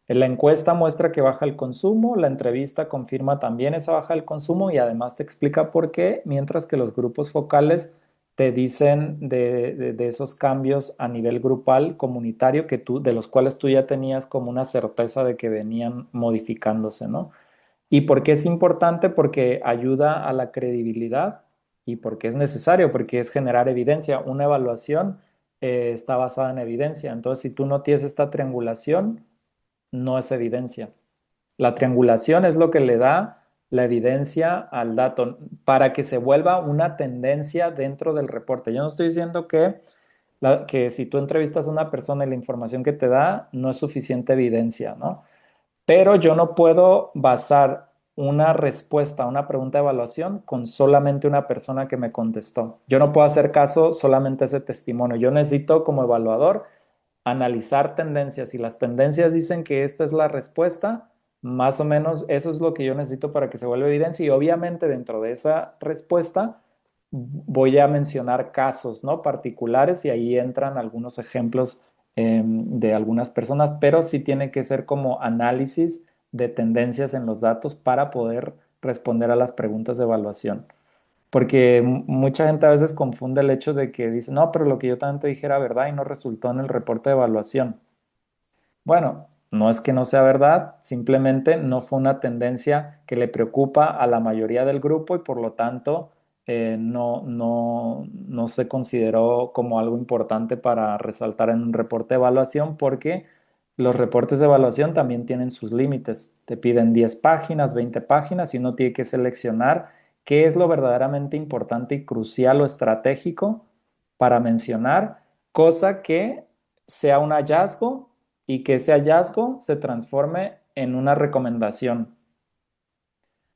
Speaker 1: La encuesta muestra que baja el consumo, la entrevista confirma también esa baja del consumo y además te explica por qué, mientras que los grupos focales te dicen de esos cambios a nivel grupal, comunitario, de los cuales tú ya tenías como una certeza de que venían modificándose, ¿no? ¿Y por qué es importante? Porque ayuda a la credibilidad y porque es necesario, porque es generar evidencia. Una evaluación está basada en evidencia. Entonces, si tú no tienes esta triangulación, no es evidencia. La triangulación es lo que le da la evidencia al dato para que se vuelva una tendencia dentro del reporte. Yo no estoy diciendo que si tú entrevistas a una persona y la información que te da no es suficiente evidencia, ¿no? Pero yo no puedo basar una respuesta a una pregunta de evaluación con solamente una persona que me contestó. Yo no puedo hacer caso solamente a ese testimonio. Yo necesito como evaluador analizar tendencias. Si las tendencias dicen que esta es la respuesta, más o menos eso es lo que yo necesito para que se vuelva evidencia. Y obviamente dentro de esa respuesta voy a mencionar casos, ¿no? Particulares y ahí entran algunos ejemplos de algunas personas, pero sí tiene que ser como análisis de tendencias en los datos para poder responder a las preguntas de evaluación. Porque mucha gente a veces confunde el hecho de que dice, no, pero lo que yo también te dije era verdad y no resultó en el reporte de evaluación. Bueno, no es que no sea verdad, simplemente no fue una tendencia que le preocupa a la mayoría del grupo y por lo tanto no se consideró como algo importante para resaltar en un reporte de evaluación porque los reportes de evaluación también tienen sus límites. Te piden 10 páginas, 20 páginas y uno tiene que seleccionar qué es lo verdaderamente importante y crucial o estratégico para mencionar, cosa que sea un hallazgo y que ese hallazgo se transforme en una recomendación.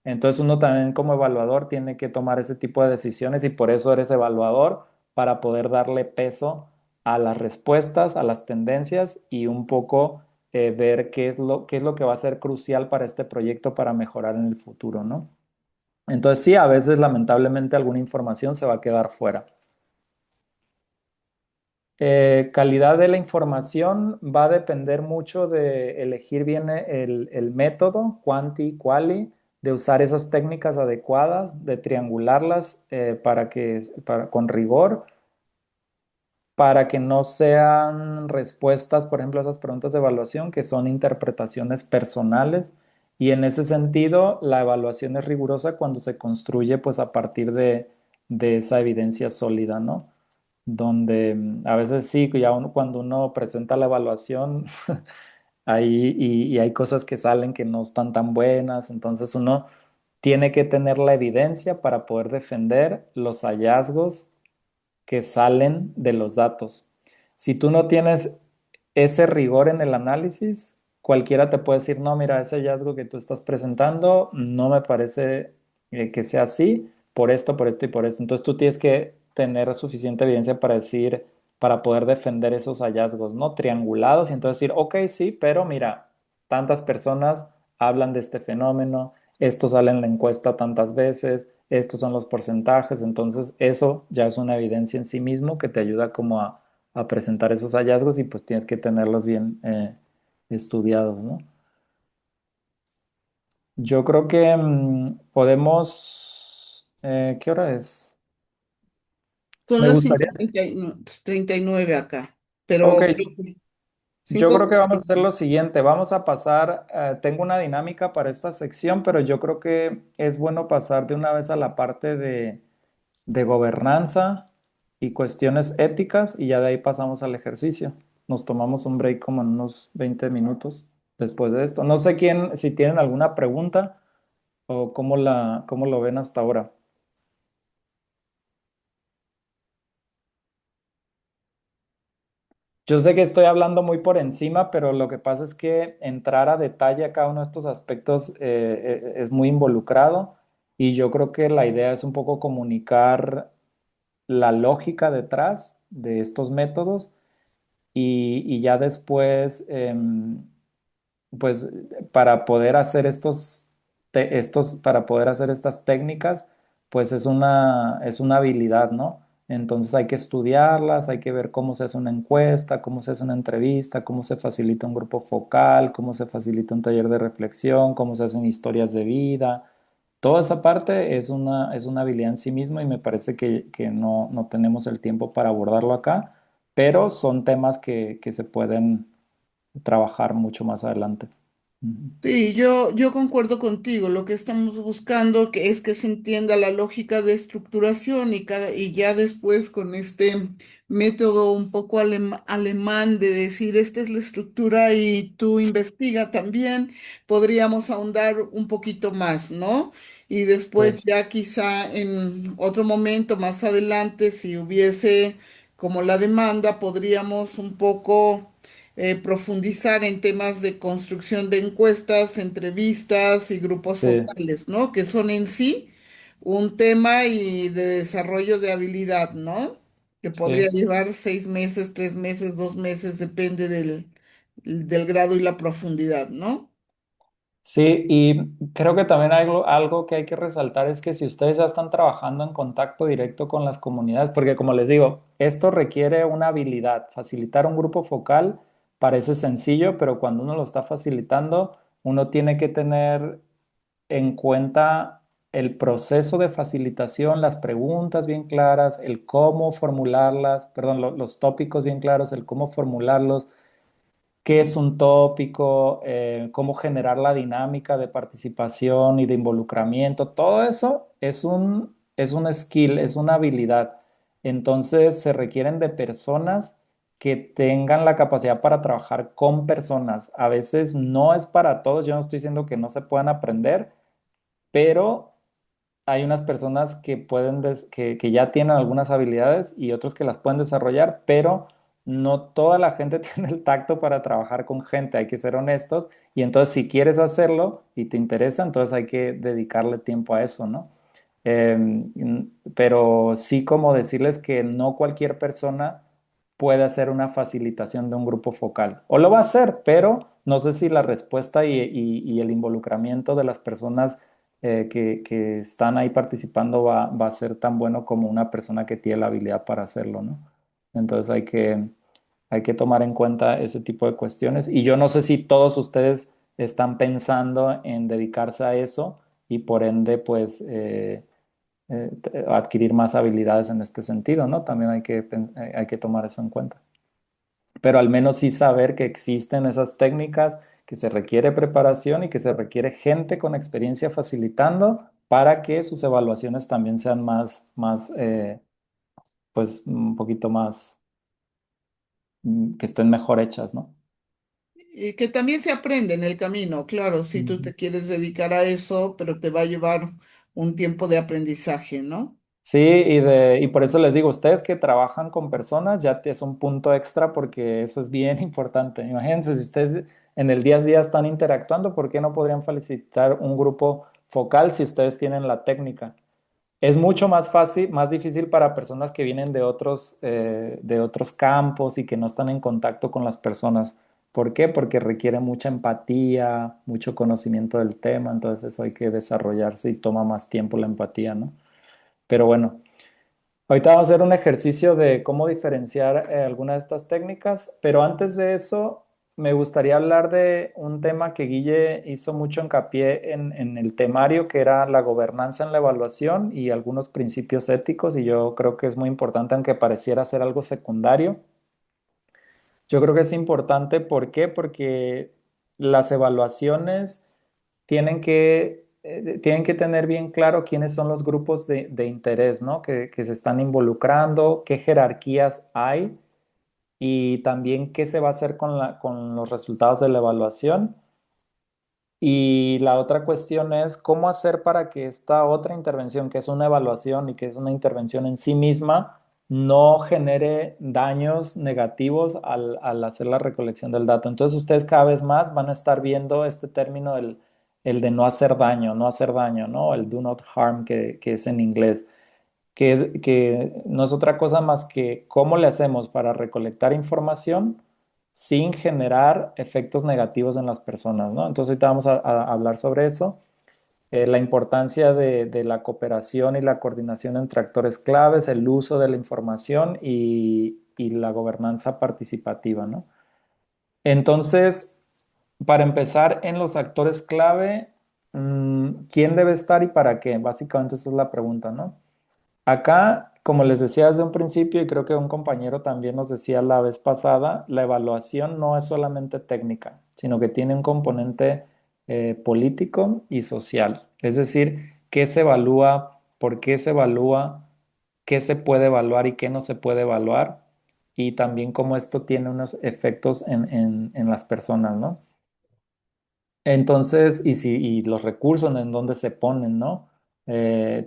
Speaker 1: Entonces uno también como evaluador tiene que tomar ese tipo de decisiones y por eso eres evaluador para poder darle peso a las respuestas, a las tendencias y un poco ver qué es lo que va a ser crucial para este proyecto para mejorar en el futuro, ¿no? Entonces sí, a veces lamentablemente alguna información se va a quedar fuera. Calidad de la información va a depender mucho de elegir bien el método, quanti, quali, de usar esas técnicas adecuadas, de triangularlas con rigor, para que no sean respuestas, por ejemplo, a esas preguntas de evaluación, que son interpretaciones personales. Y en ese sentido, la evaluación es rigurosa cuando se construye pues a partir de esa evidencia sólida, ¿no? Donde a veces sí, cuando uno presenta la evaluación, ahí y hay cosas que salen que no están tan buenas, entonces uno tiene que tener la evidencia para poder defender los hallazgos que salen de los datos. si tú no tienes ese rigor en el análisis, cualquiera te puede decir, no, mira, ese hallazgo que tú estás presentando no me parece que sea así, por esto y por esto. Entonces tú tienes que tener suficiente evidencia para decir, para poder defender esos hallazgos, ¿no? Triangulados y entonces decir, ok, sí, pero mira, tantas personas hablan de este fenómeno, esto sale en la encuesta tantas veces, estos son los porcentajes, entonces eso ya es una evidencia en sí mismo que te ayuda como a presentar esos hallazgos y pues tienes que tenerlos bien estudiados, ¿no? Yo creo que podemos, ¿qué hora es?
Speaker 2: Son
Speaker 1: Me
Speaker 2: las cinco
Speaker 1: gustaría,
Speaker 2: treinta y nueve acá,
Speaker 1: ok,
Speaker 2: pero creo que
Speaker 1: yo
Speaker 2: 5.
Speaker 1: creo que vamos a hacer lo siguiente, vamos a pasar, tengo una dinámica para esta sección, pero yo creo que es bueno pasar de una vez a la parte de gobernanza y cuestiones éticas y ya de ahí pasamos al ejercicio. Nos tomamos un break como en unos 20 minutos después de esto. No sé quién, si tienen alguna pregunta o cómo lo ven hasta ahora. Yo sé que estoy hablando muy por encima, pero lo que pasa es que entrar a detalle a cada uno de estos aspectos es muy involucrado y yo creo que la idea es un poco comunicar la lógica detrás de estos métodos y ya después, pues para poder hacer para poder hacer estas técnicas, pues es una habilidad, ¿no? Entonces hay que estudiarlas, hay que ver cómo se hace una encuesta, cómo se hace una entrevista, cómo se facilita un grupo focal, cómo se facilita un taller de reflexión, cómo se hacen historias de vida. Toda esa parte es una habilidad en sí misma y me parece que no tenemos el tiempo para abordarlo acá, pero son temas que se pueden trabajar mucho más adelante. Ujú.
Speaker 2: Sí, yo concuerdo contigo. Lo que estamos buscando es que se entienda la lógica de estructuración y ya después con este método un poco alemán de decir esta es la estructura y tú investiga también, podríamos ahondar un poquito más, ¿no? Y después
Speaker 1: Sí,
Speaker 2: ya quizá en otro momento más adelante, si hubiese como la demanda, podríamos un poco profundizar en temas de construcción de encuestas, entrevistas y grupos
Speaker 1: sí,
Speaker 2: focales, ¿no? Que son en sí un tema y de desarrollo de habilidad, ¿no? Que podría
Speaker 1: sí.
Speaker 2: llevar 6 meses, 3 meses, 2 meses, depende del grado y la profundidad, ¿no?
Speaker 1: Sí, y creo que también algo que hay que resaltar es que si ustedes ya están trabajando en contacto directo con las comunidades, porque como les digo, esto requiere una habilidad. Facilitar un grupo focal parece sencillo, pero cuando uno lo está facilitando, uno tiene que tener en cuenta el proceso de facilitación, las preguntas bien claras, el cómo formularlas, perdón, los tópicos bien claros, el cómo formularlos, qué es un tópico, cómo generar la dinámica de participación y de involucramiento. Todo eso es un skill, es una habilidad. Entonces se requieren de personas que tengan la capacidad para trabajar con personas. A veces no es para todos, yo no estoy diciendo que no se puedan aprender, pero hay unas personas que que ya tienen algunas habilidades y otros que las pueden desarrollar, pero no toda la gente tiene el tacto para trabajar con gente, hay que ser honestos, y entonces si quieres hacerlo y te interesa, entonces hay que dedicarle tiempo a eso, ¿no? Pero sí como decirles que no cualquier persona puede hacer una facilitación de un grupo focal, o lo va a hacer, pero no sé si la respuesta y el involucramiento de las personas que están ahí participando va a ser tan bueno como una persona que tiene la habilidad para hacerlo, ¿no? Entonces hay que tomar en cuenta ese tipo de cuestiones. Y yo no sé si todos ustedes están pensando en dedicarse a eso y por ende, pues, adquirir más habilidades en este sentido, ¿no? También hay que tomar eso en cuenta, pero al menos sí saber que existen esas técnicas, que se requiere preparación y que se requiere gente con experiencia facilitando para que sus evaluaciones también sean pues un poquito más, que estén mejor hechas, ¿no?
Speaker 2: Y que también se aprende en el camino, claro, si tú
Speaker 1: Ujú.
Speaker 2: te quieres dedicar a eso, pero te va a llevar un tiempo de aprendizaje, ¿no?
Speaker 1: Sí, y por eso les digo, ustedes que trabajan con personas ya es un punto extra porque eso es bien importante. Imagínense si ustedes en el día a día están interactuando, ¿por qué no podrían facilitar un grupo focal si ustedes tienen la técnica? Es mucho más fácil, más difícil para personas que vienen de otros campos y que no están en contacto con las personas. ¿Por qué? Porque requiere mucha empatía, mucho conocimiento del tema, entonces eso hay que desarrollarse y toma más tiempo la empatía, ¿no? Pero bueno. Ahorita vamos a hacer un ejercicio de cómo diferenciar algunas de estas técnicas, pero antes de eso me gustaría hablar de un tema que Guille hizo mucho hincapié en el temario, que era la gobernanza en la evaluación y algunos principios éticos, y yo creo que es muy importante, aunque pareciera ser algo secundario. Yo creo que es importante, ¿por qué? Porque las evaluaciones tienen que tener bien claro quiénes son los grupos de interés, ¿no? Que se están involucrando, qué jerarquías hay y también qué se va a hacer con los resultados de la evaluación. Y la otra cuestión es cómo hacer para que esta otra intervención, que es una evaluación y que es una intervención en sí misma, no genere daños negativos al hacer la recolección del dato. Entonces ustedes cada vez más van a estar viendo este término el de no hacer daño, ¿no? El do not harm que es en inglés, que no es otra cosa más que cómo le hacemos para recolectar información sin generar efectos negativos en las personas, ¿no? Entonces ahorita vamos a hablar sobre eso, la importancia de la cooperación y la coordinación entre actores claves, el uso de la información y la gobernanza participativa, ¿no? Entonces, para empezar, en los actores clave, ¿quién debe estar y para qué? Básicamente esa es la pregunta, ¿no? Acá, como les decía desde un principio, y creo que un compañero también nos decía la vez pasada, la evaluación no es solamente técnica, sino que tiene un componente político y social. Es decir, qué se evalúa, por qué se evalúa, qué se puede evaluar y qué no se puede evaluar, y también cómo esto tiene unos efectos en las personas, ¿no? Entonces, y los recursos en donde se ponen, ¿no?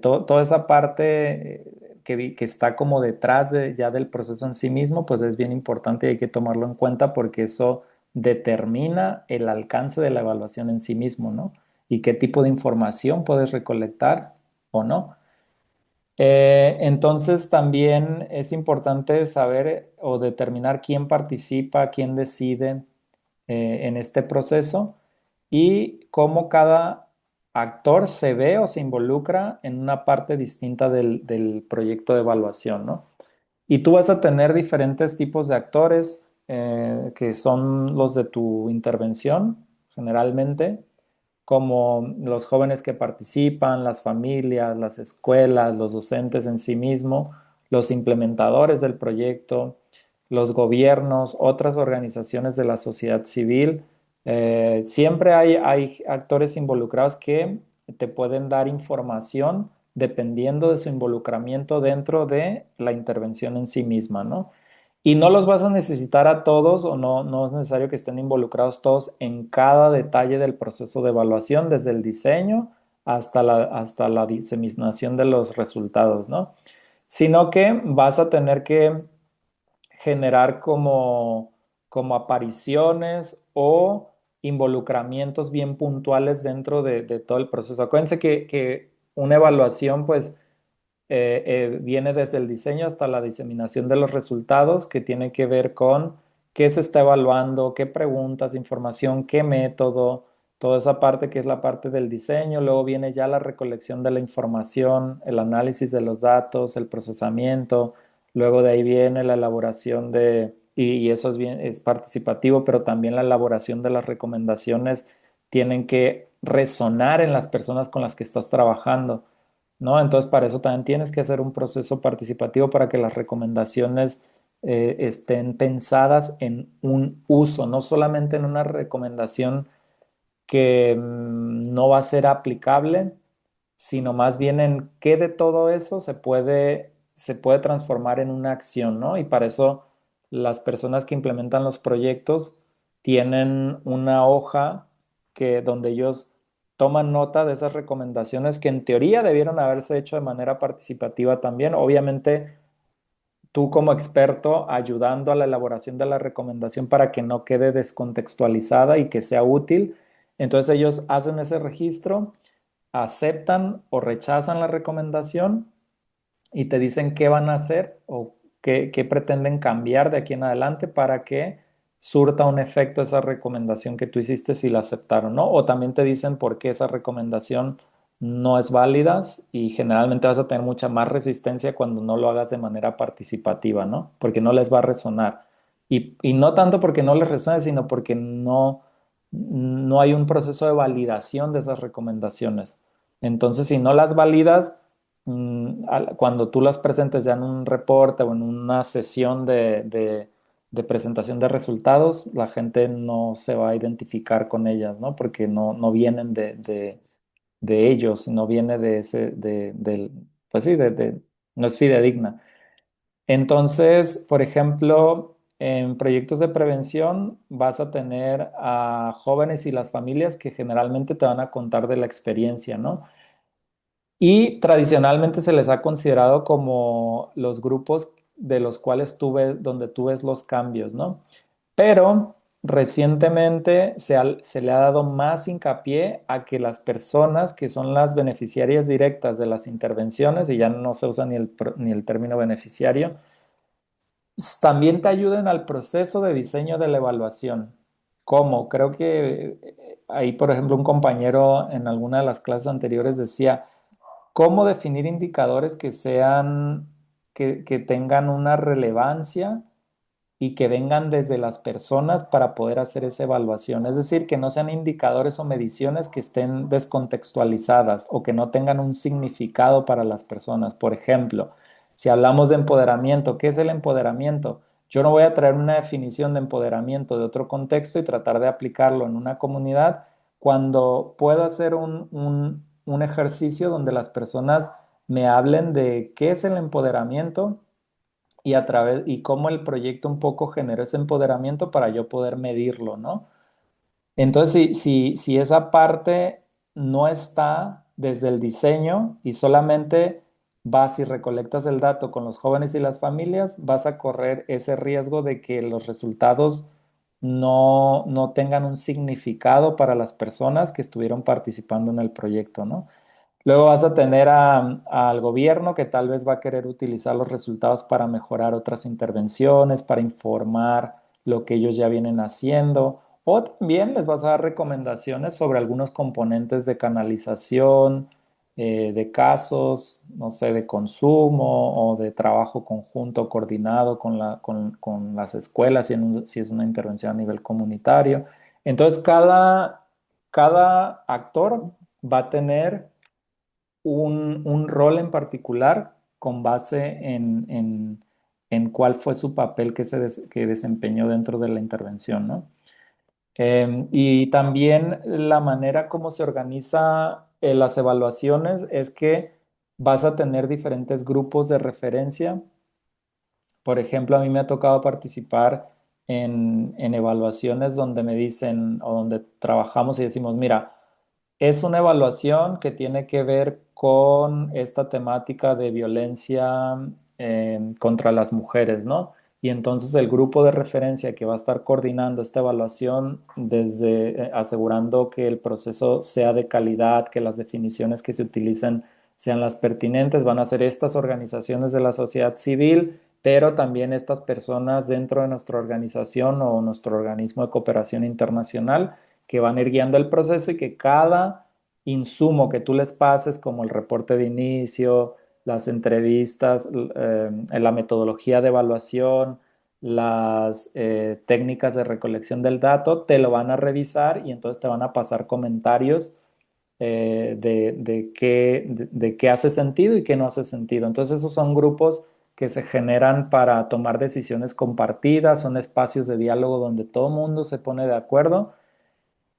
Speaker 1: Toda esa parte que está como detrás ya del proceso en sí mismo, pues es bien importante y hay que tomarlo en cuenta porque eso determina el alcance de la evaluación en sí mismo, ¿no? Y qué tipo de información puedes recolectar o no. Entonces también es importante saber o determinar quién participa, quién decide en este proceso y cómo cada actor se ve o se involucra en una parte distinta del proyecto de evaluación, ¿no? Y tú vas a tener diferentes tipos de actores que son los de tu intervención, generalmente, como los jóvenes que participan, las familias, las escuelas, los docentes en sí mismo, los implementadores del proyecto, los gobiernos, otras organizaciones de la sociedad civil. Siempre hay actores involucrados que te pueden dar información dependiendo de su involucramiento dentro de la intervención en sí misma, ¿no? Y no los vas a necesitar a todos o no es necesario que estén involucrados todos en cada detalle del proceso de evaluación, desde el diseño hasta la diseminación de los resultados, ¿no? Sino que vas a tener que generar como apariciones o involucramientos bien puntuales dentro de todo el proceso. Acuérdense que una evaluación, pues, viene desde el diseño hasta la diseminación de los resultados, que tiene que ver con qué se está evaluando, qué preguntas, información, qué método, toda esa parte que es la parte del diseño. Luego viene ya la recolección de la información, el análisis de los datos, el procesamiento. Luego de ahí viene la elaboración y eso es bien, es participativo, pero también la elaboración de las recomendaciones tienen que resonar en las personas con las que estás trabajando. ¿No? Entonces, para eso también tienes que hacer un proceso participativo para que las recomendaciones estén pensadas en un uso, no solamente en una recomendación que no va a ser aplicable, sino más bien en qué de todo eso se puede transformar en una acción, ¿no? Y para eso las personas que implementan los proyectos tienen una hoja donde ellos toman nota de esas recomendaciones que en teoría debieron haberse hecho de manera participativa también. Obviamente, tú como experto ayudando a la elaboración de la recomendación para que no quede descontextualizada y que sea útil. Entonces ellos hacen ese registro, aceptan o rechazan la recomendación y te dicen qué van a hacer o qué pretenden cambiar de aquí en adelante para que surta un efecto esa recomendación que tú hiciste, si la aceptaron, ¿no? O también te dicen por qué esa recomendación no es válida, y generalmente vas a tener mucha más resistencia cuando no lo hagas de manera participativa, ¿no? Porque no les va a resonar. Y no tanto porque no les resuene, sino porque no hay un proceso de validación de esas recomendaciones. Entonces, si no las validas, cuando tú las presentes ya en un reporte o en una sesión de presentación de resultados, la gente no se va a identificar con ellas, ¿no? Porque no vienen de ellos, no viene de ese, pues sí, no es fidedigna. Entonces, por ejemplo, en proyectos de prevención vas a tener a jóvenes y las familias que generalmente te van a contar de la experiencia, ¿no? Y tradicionalmente se les ha considerado como los grupos de los cuales donde tú ves los cambios, ¿no? Pero recientemente se le ha dado más hincapié a que las personas que son las beneficiarias directas de las intervenciones, y ya no se usa ni el término beneficiario, también te ayuden al proceso de diseño de la evaluación. ¿Cómo? Creo que ahí, por ejemplo, un compañero en alguna de las clases anteriores decía, ¿cómo definir indicadores que tengan una relevancia y que vengan desde las personas para poder hacer esa evaluación? Es decir, que no sean indicadores o mediciones que estén descontextualizadas o que no tengan un significado para las personas. Por ejemplo, si hablamos de empoderamiento, ¿qué es el empoderamiento? Yo no voy a traer una definición de empoderamiento de otro contexto y tratar de aplicarlo en una comunidad cuando puedo hacer un ejercicio donde las personas me hablen de qué es el empoderamiento y cómo el proyecto un poco generó ese empoderamiento para yo poder medirlo, ¿no? Entonces, si esa parte no está desde el diseño y solamente vas y recolectas el dato con los jóvenes y las familias, vas a correr ese riesgo de que los resultados no tengan un significado para las personas que estuvieron participando en el proyecto, ¿no? Luego vas a tener al gobierno que tal vez va a querer utilizar los resultados para mejorar otras intervenciones, para informar lo que ellos ya vienen haciendo. O también les vas a dar recomendaciones sobre algunos componentes de canalización, de casos, no sé, de consumo o de trabajo conjunto coordinado con las escuelas, si es una intervención a nivel comunitario. Entonces, cada actor va a tener un rol en particular con base en cuál fue su papel que desempeñó dentro de la intervención, ¿no? Y también la manera como se organiza las evaluaciones es que vas a tener diferentes grupos de referencia. Por ejemplo, a mí me ha tocado participar en evaluaciones donde me dicen o donde trabajamos y decimos, mira, es una evaluación que tiene que ver con esta temática de violencia contra las mujeres, ¿no? Y entonces el grupo de referencia que va a estar coordinando esta evaluación desde asegurando que el proceso sea de calidad, que las definiciones que se utilicen sean las pertinentes, van a ser estas organizaciones de la sociedad civil, pero también estas personas dentro de nuestra organización o nuestro organismo de cooperación internacional que van a ir guiando el proceso y que cada insumo que tú les pases, como el reporte de inicio, las entrevistas, la metodología de evaluación, las técnicas de recolección del dato, te lo van a revisar y entonces te van a pasar comentarios de qué hace sentido y qué no hace sentido. Entonces esos son grupos que se generan para tomar decisiones compartidas, son espacios de diálogo donde todo el mundo se pone de acuerdo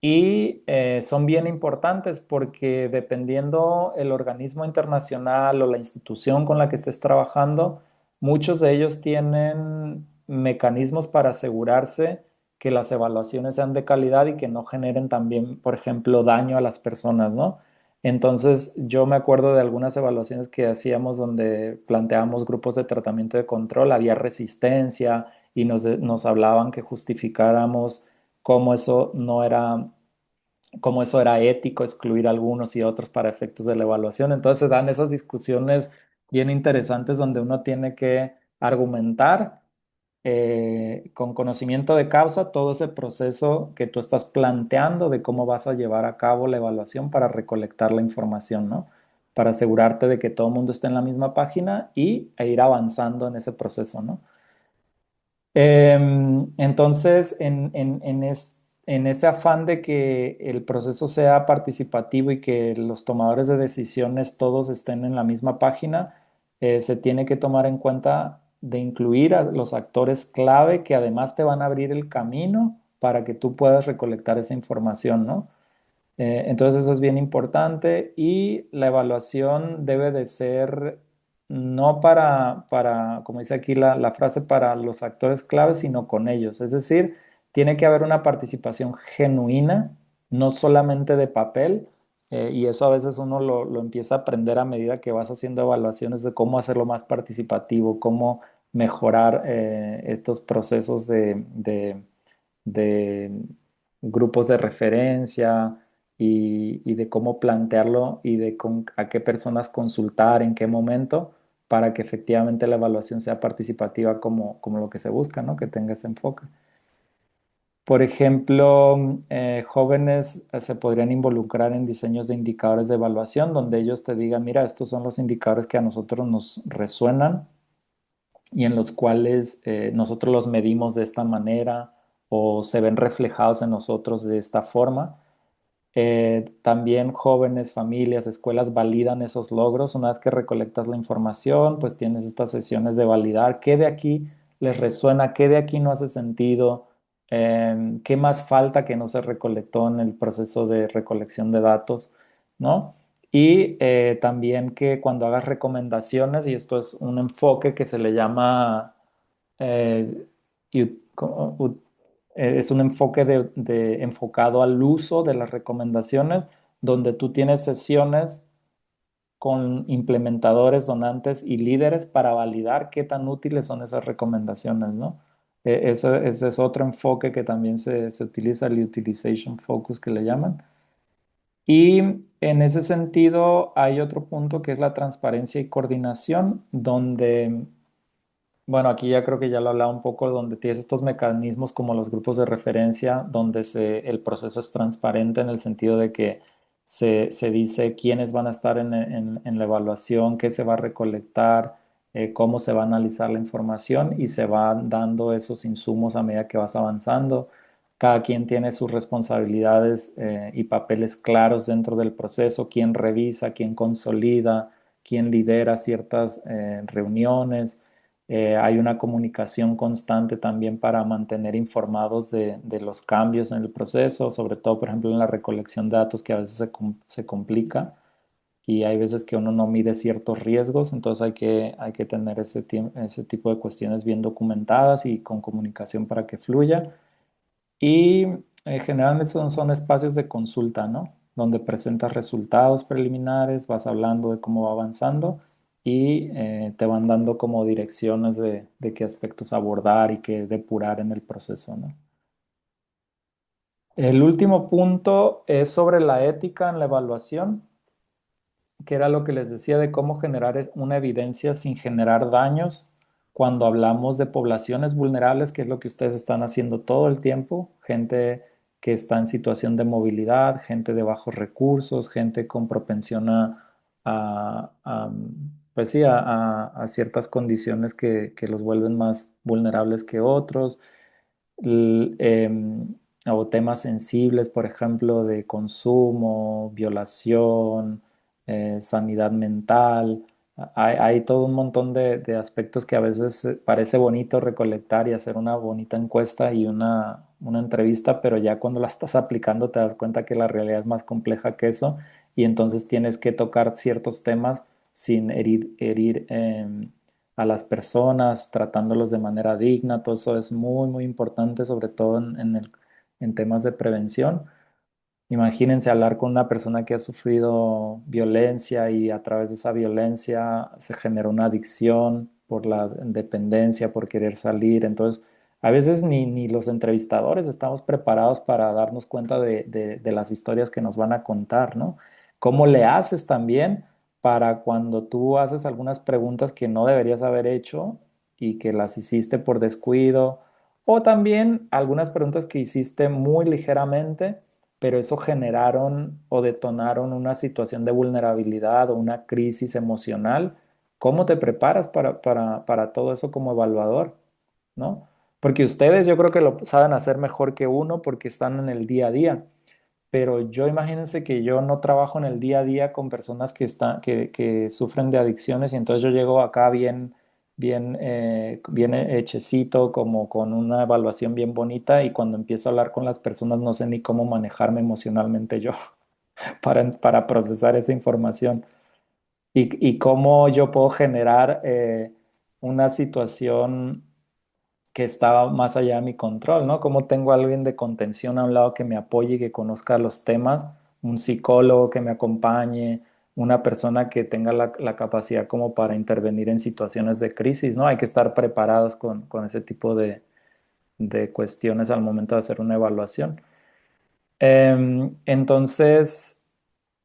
Speaker 1: y son bien importantes porque dependiendo el organismo internacional o la institución con la que estés trabajando, muchos de ellos tienen mecanismos para asegurarse que las evaluaciones sean de calidad y que no generen también, por ejemplo, daño a las personas, ¿no? Entonces, yo me acuerdo de algunas evaluaciones que hacíamos donde planteábamos grupos de tratamiento de control, había resistencia y nos hablaban que justificáramos cómo eso no era, cómo eso era ético, excluir a algunos y otros para efectos de la evaluación. Entonces se dan esas discusiones bien interesantes donde uno tiene que argumentar con conocimiento de causa todo ese proceso que tú estás planteando de cómo vas a llevar a cabo la evaluación para recolectar la información, ¿no? Para asegurarte de que todo el mundo esté en la misma página e ir avanzando en ese proceso, ¿no? Entonces, en ese afán de que el proceso sea participativo y que los tomadores de decisiones todos estén en la misma página, se tiene que tomar en cuenta de incluir a los actores clave que además te van a abrir el camino para que tú puedas recolectar esa información, ¿no? Entonces eso es bien importante y la evaluación debe de ser no como dice aquí la frase, para los actores claves, sino con ellos. Es decir, tiene que haber una participación genuina, no solamente de papel, y eso a veces uno lo empieza a aprender a medida que vas haciendo evaluaciones de cómo hacerlo más participativo, cómo mejorar estos procesos de grupos de referencia y de cómo plantearlo y de a qué personas consultar, en qué momento, para que efectivamente la evaluación sea participativa como lo que se busca, ¿no? Que tenga ese enfoque. Por ejemplo, jóvenes se podrían involucrar en diseños de indicadores de evaluación donde ellos te digan, mira, estos son los indicadores que a nosotros nos resuenan y en los cuales nosotros los medimos de esta manera o se ven reflejados en nosotros de esta forma. También jóvenes, familias, escuelas validan esos logros. Una vez que recolectas la información, pues tienes estas sesiones de validar qué de aquí les resuena, qué de aquí no hace sentido, qué más falta que no se recolectó en el proceso de recolección de datos, ¿no? Y también que cuando hagas recomendaciones, y esto es un enfoque que se le llama eh, es un enfoque enfocado al uso de las recomendaciones, donde tú tienes sesiones con implementadores, donantes y líderes para validar qué tan útiles son esas recomendaciones, ¿no? Ese es otro enfoque que también se utiliza, el Utilization Focus que le llaman. Y en ese sentido hay otro punto que es la transparencia y coordinación, donde bueno, aquí ya creo que ya lo hablaba un poco, donde tienes estos mecanismos como los grupos de referencia, donde el proceso es transparente en el sentido de que se dice quiénes van a estar en la evaluación, qué se va a recolectar, cómo se va a analizar la información y se van dando esos insumos a medida que vas avanzando. Cada quien tiene sus responsabilidades y papeles claros dentro del proceso, quién revisa, quién consolida, quién lidera ciertas reuniones. Hay una comunicación constante también para mantener informados de los cambios en el proceso, sobre todo, por ejemplo, en la recolección de datos que a veces se complica y hay veces que uno no mide ciertos riesgos, entonces hay que tener ese tipo de cuestiones bien documentadas y con comunicación para que fluya. Y generalmente son espacios de consulta, ¿no? Donde presentas resultados preliminares, vas hablando de cómo va avanzando y te van dando como direcciones de qué aspectos abordar y qué depurar en el proceso, ¿no? El último punto es sobre la ética en la evaluación, que era lo que les decía de cómo generar una evidencia sin generar daños cuando hablamos de poblaciones vulnerables, que es lo que ustedes están haciendo todo el tiempo, gente que está en situación de movilidad, gente de bajos recursos, gente con propensión pues sí, a ciertas condiciones que los vuelven más vulnerables que otros l- em, o temas sensibles, por ejemplo, de consumo, violación, sanidad mental. Hay todo un montón de aspectos que a veces parece bonito recolectar y hacer una bonita encuesta y una entrevista, pero ya cuando la estás aplicando te das cuenta que la realidad es más compleja que eso y entonces tienes que tocar ciertos temas sin herir a las personas, tratándolos de manera digna. Todo eso es muy, muy importante, sobre todo en temas de prevención. Imagínense hablar con una persona que ha sufrido violencia y a través de esa violencia se genera una adicción por la dependencia, por querer salir. Entonces, a veces ni los entrevistadores estamos preparados para darnos cuenta de las historias que nos van a contar, ¿no? ¿Cómo le haces también para cuando tú haces algunas preguntas que no deberías haber hecho y que las hiciste por descuido? O también algunas preguntas que hiciste muy ligeramente, pero eso generaron o detonaron una situación de vulnerabilidad o una crisis emocional. ¿Cómo te preparas para todo eso como evaluador? ¿No? Porque ustedes yo creo que lo saben hacer mejor que uno porque están en el día a día, pero yo imagínense que yo no trabajo en el día a día con personas que sufren de adicciones y entonces yo llego acá bien hechecito, como con una evaluación bien bonita y cuando empiezo a hablar con las personas no sé ni cómo manejarme emocionalmente yo para procesar esa información y cómo yo puedo generar una situación que estaba más allá de mi control, ¿no? Como tengo a alguien de contención a un lado que me apoye y que conozca los temas, un psicólogo que me acompañe, una persona que tenga la capacidad como para intervenir en situaciones de crisis, ¿no? Hay que estar preparados con ese tipo de cuestiones al momento de hacer una evaluación. Entonces,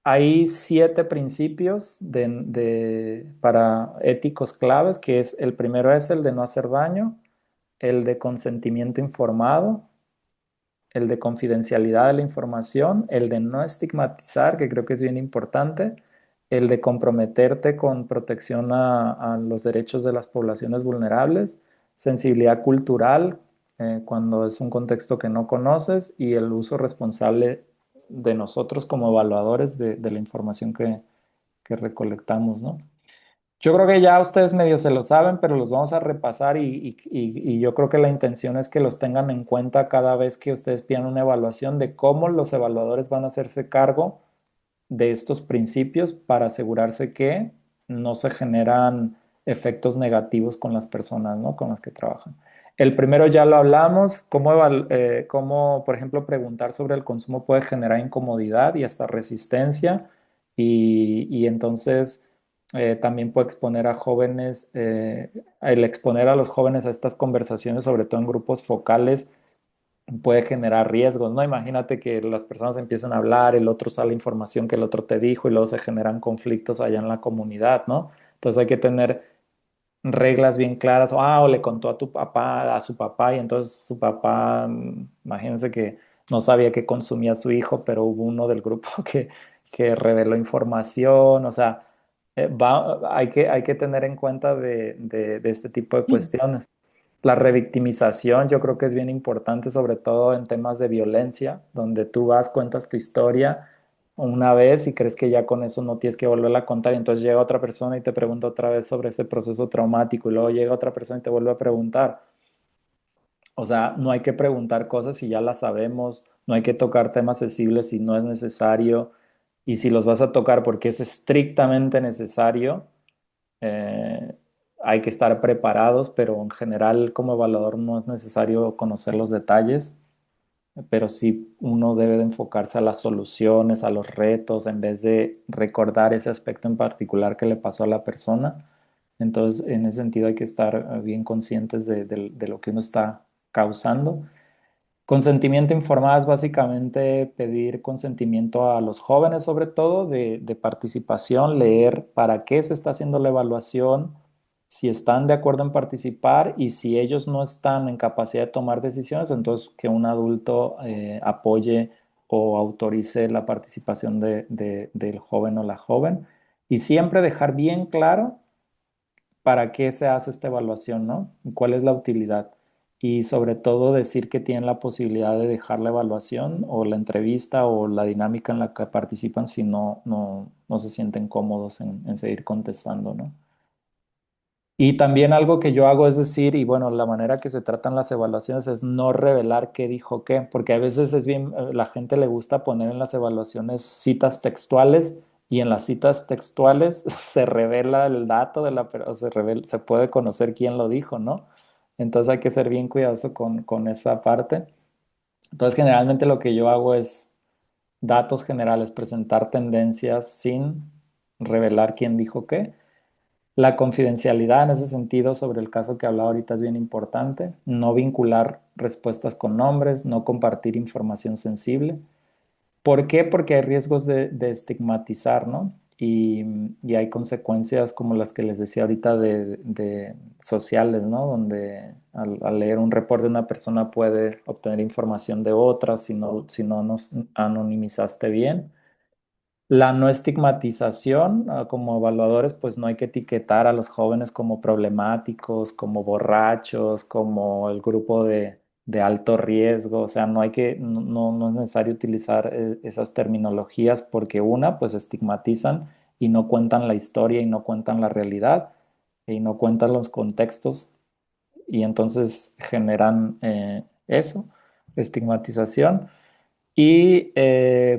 Speaker 1: hay 7 principios para éticos claves, que es el primero es el de no hacer daño, el de consentimiento informado, el de confidencialidad de la información, el de no estigmatizar, que creo que es bien importante, el de comprometerte con protección a los derechos de las poblaciones vulnerables, sensibilidad cultural, cuando es un contexto que no conoces, y el uso responsable de nosotros como evaluadores de la información que recolectamos, ¿no? Yo creo que ya ustedes medio se lo saben, pero los vamos a repasar y yo creo que la intención es que los tengan en cuenta cada vez que ustedes pidan una evaluación de cómo los evaluadores van a hacerse cargo de estos principios para asegurarse que no se generan efectos negativos con las personas, ¿no? Con las que trabajan. El primero ya lo hablamos, cómo, por ejemplo, preguntar sobre el consumo puede generar incomodidad y hasta resistencia y entonces también puede exponer a jóvenes, el exponer a los jóvenes a estas conversaciones, sobre todo en grupos focales, puede generar riesgos, ¿no? Imagínate que las personas empiezan a hablar, el otro usa la información que el otro te dijo y luego se generan conflictos allá en la comunidad, ¿no? Entonces hay que tener reglas bien claras, o le contó a tu papá, a su papá, y entonces su papá, imagínense que no sabía que consumía su hijo, pero hubo uno del grupo que reveló información, o sea, hay que tener en cuenta de este tipo de cuestiones. La revictimización yo creo que es bien importante, sobre todo en temas de violencia, donde tú vas, cuentas tu historia una vez y crees que ya con eso no tienes que volverla a contar y entonces llega otra persona y te pregunta otra vez sobre ese proceso traumático y luego llega otra persona y te vuelve a preguntar. O sea, no hay que preguntar cosas si ya las sabemos, no hay que tocar temas sensibles si no es necesario y si los vas a tocar porque es estrictamente necesario, eh, hay que estar preparados, pero en general como evaluador no es necesario conocer los detalles, pero sí uno debe de enfocarse a las soluciones, a los retos, en vez de recordar ese aspecto en particular que le pasó a la persona. Entonces, en ese sentido hay que estar bien conscientes de lo que uno está causando. Consentimiento informado es básicamente pedir consentimiento a los jóvenes, sobre todo, de participación, leer para qué se está haciendo la evaluación, si están de acuerdo en participar y si ellos no están en capacidad de tomar decisiones, entonces que un adulto apoye o autorice la participación del joven o la joven. Y siempre dejar bien claro para qué se hace esta evaluación, ¿no? ¿Y cuál es la utilidad? Y sobre todo decir que tienen la posibilidad de dejar la evaluación o la entrevista o la dinámica en la que participan si no se sienten cómodos en seguir contestando, ¿no? Y también algo que yo hago es decir, y bueno, la manera que se tratan las evaluaciones es no revelar qué dijo qué, porque a veces es bien, la gente le gusta poner en las evaluaciones citas textuales y en las citas textuales se revela el dato de la persona, se puede conocer quién lo dijo, ¿no? Entonces hay que ser bien cuidadoso con esa parte. Entonces generalmente lo que yo hago es datos generales, presentar tendencias sin revelar quién dijo qué. La confidencialidad en ese sentido sobre el caso que hablaba ahorita es bien importante. No vincular respuestas con nombres, no compartir información sensible. ¿Por qué? Porque hay riesgos de estigmatizar, ¿no? Y hay consecuencias como las que les decía ahorita de sociales, ¿no? Donde al leer un reporte de una persona puede obtener información de otra si no nos anonimizaste bien. La no estigmatización, como evaluadores, pues no hay que etiquetar a los jóvenes como problemáticos, como borrachos, como el grupo de alto riesgo. O sea, no es necesario utilizar esas terminologías porque una, pues estigmatizan y no cuentan la historia y no cuentan la realidad y no cuentan los contextos y entonces generan eso, estigmatización. ¿Y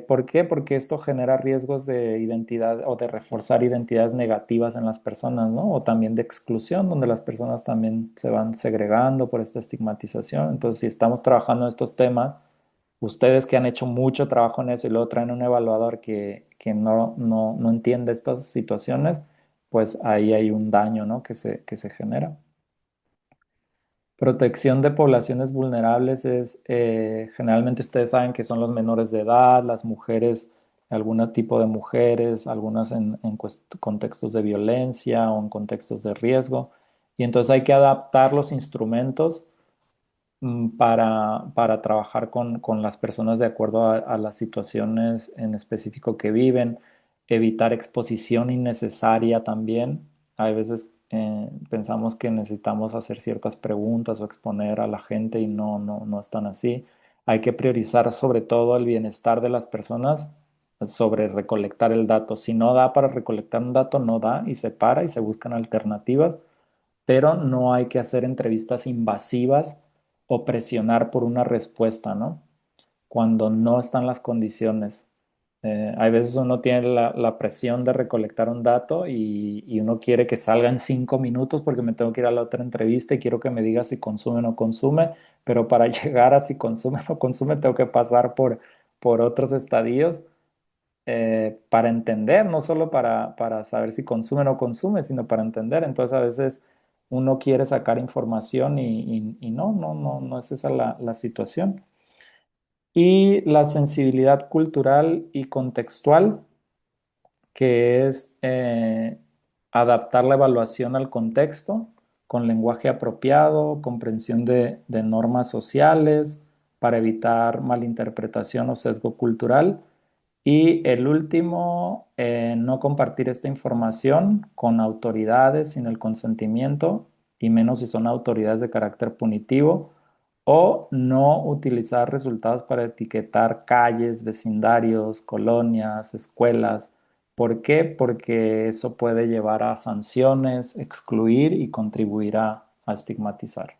Speaker 1: por qué? Porque esto genera riesgos de identidad o de reforzar identidades negativas en las personas, ¿no? O también de exclusión, donde las personas también se van segregando por esta estigmatización. Entonces, si estamos trabajando en estos temas, ustedes que han hecho mucho trabajo en eso y luego traen un evaluador que no entiende estas situaciones, pues ahí hay un daño, ¿no? Que se genera. Protección de poblaciones vulnerables es, generalmente ustedes saben que son los menores de edad, las mujeres, algún tipo de mujeres, algunas en contextos de violencia o en contextos de riesgo. Y entonces hay que adaptar los instrumentos para trabajar con las personas de acuerdo a las situaciones en específico que viven, evitar exposición innecesaria también. A veces pensamos que necesitamos hacer ciertas preguntas o exponer a la gente y no es tan así. Hay que priorizar sobre todo el bienestar de las personas sobre recolectar el dato. Si no da para recolectar un dato, no da y se para y se buscan alternativas, pero no hay que hacer entrevistas invasivas o presionar por una respuesta, ¿no? Cuando no están las condiciones. Hay veces uno tiene la presión de recolectar un dato y uno quiere que salga en 5 minutos porque me tengo que ir a la otra entrevista y quiero que me diga si consume o no consume, pero para llegar a si consume o no consume tengo que pasar por otros estadios para entender, no solo para saber si consume o no consume, sino para entender. Entonces a veces uno quiere sacar información y no es esa la situación. Y la sensibilidad cultural y contextual, que es adaptar la evaluación al contexto con lenguaje apropiado, comprensión de normas sociales para evitar malinterpretación o sesgo cultural. Y el último, no compartir esta información con autoridades sin el consentimiento, y menos si son autoridades de carácter punitivo, o no utilizar resultados para etiquetar calles, vecindarios, colonias, escuelas. ¿Por qué? Porque eso puede llevar a sanciones, excluir y contribuir a estigmatizar.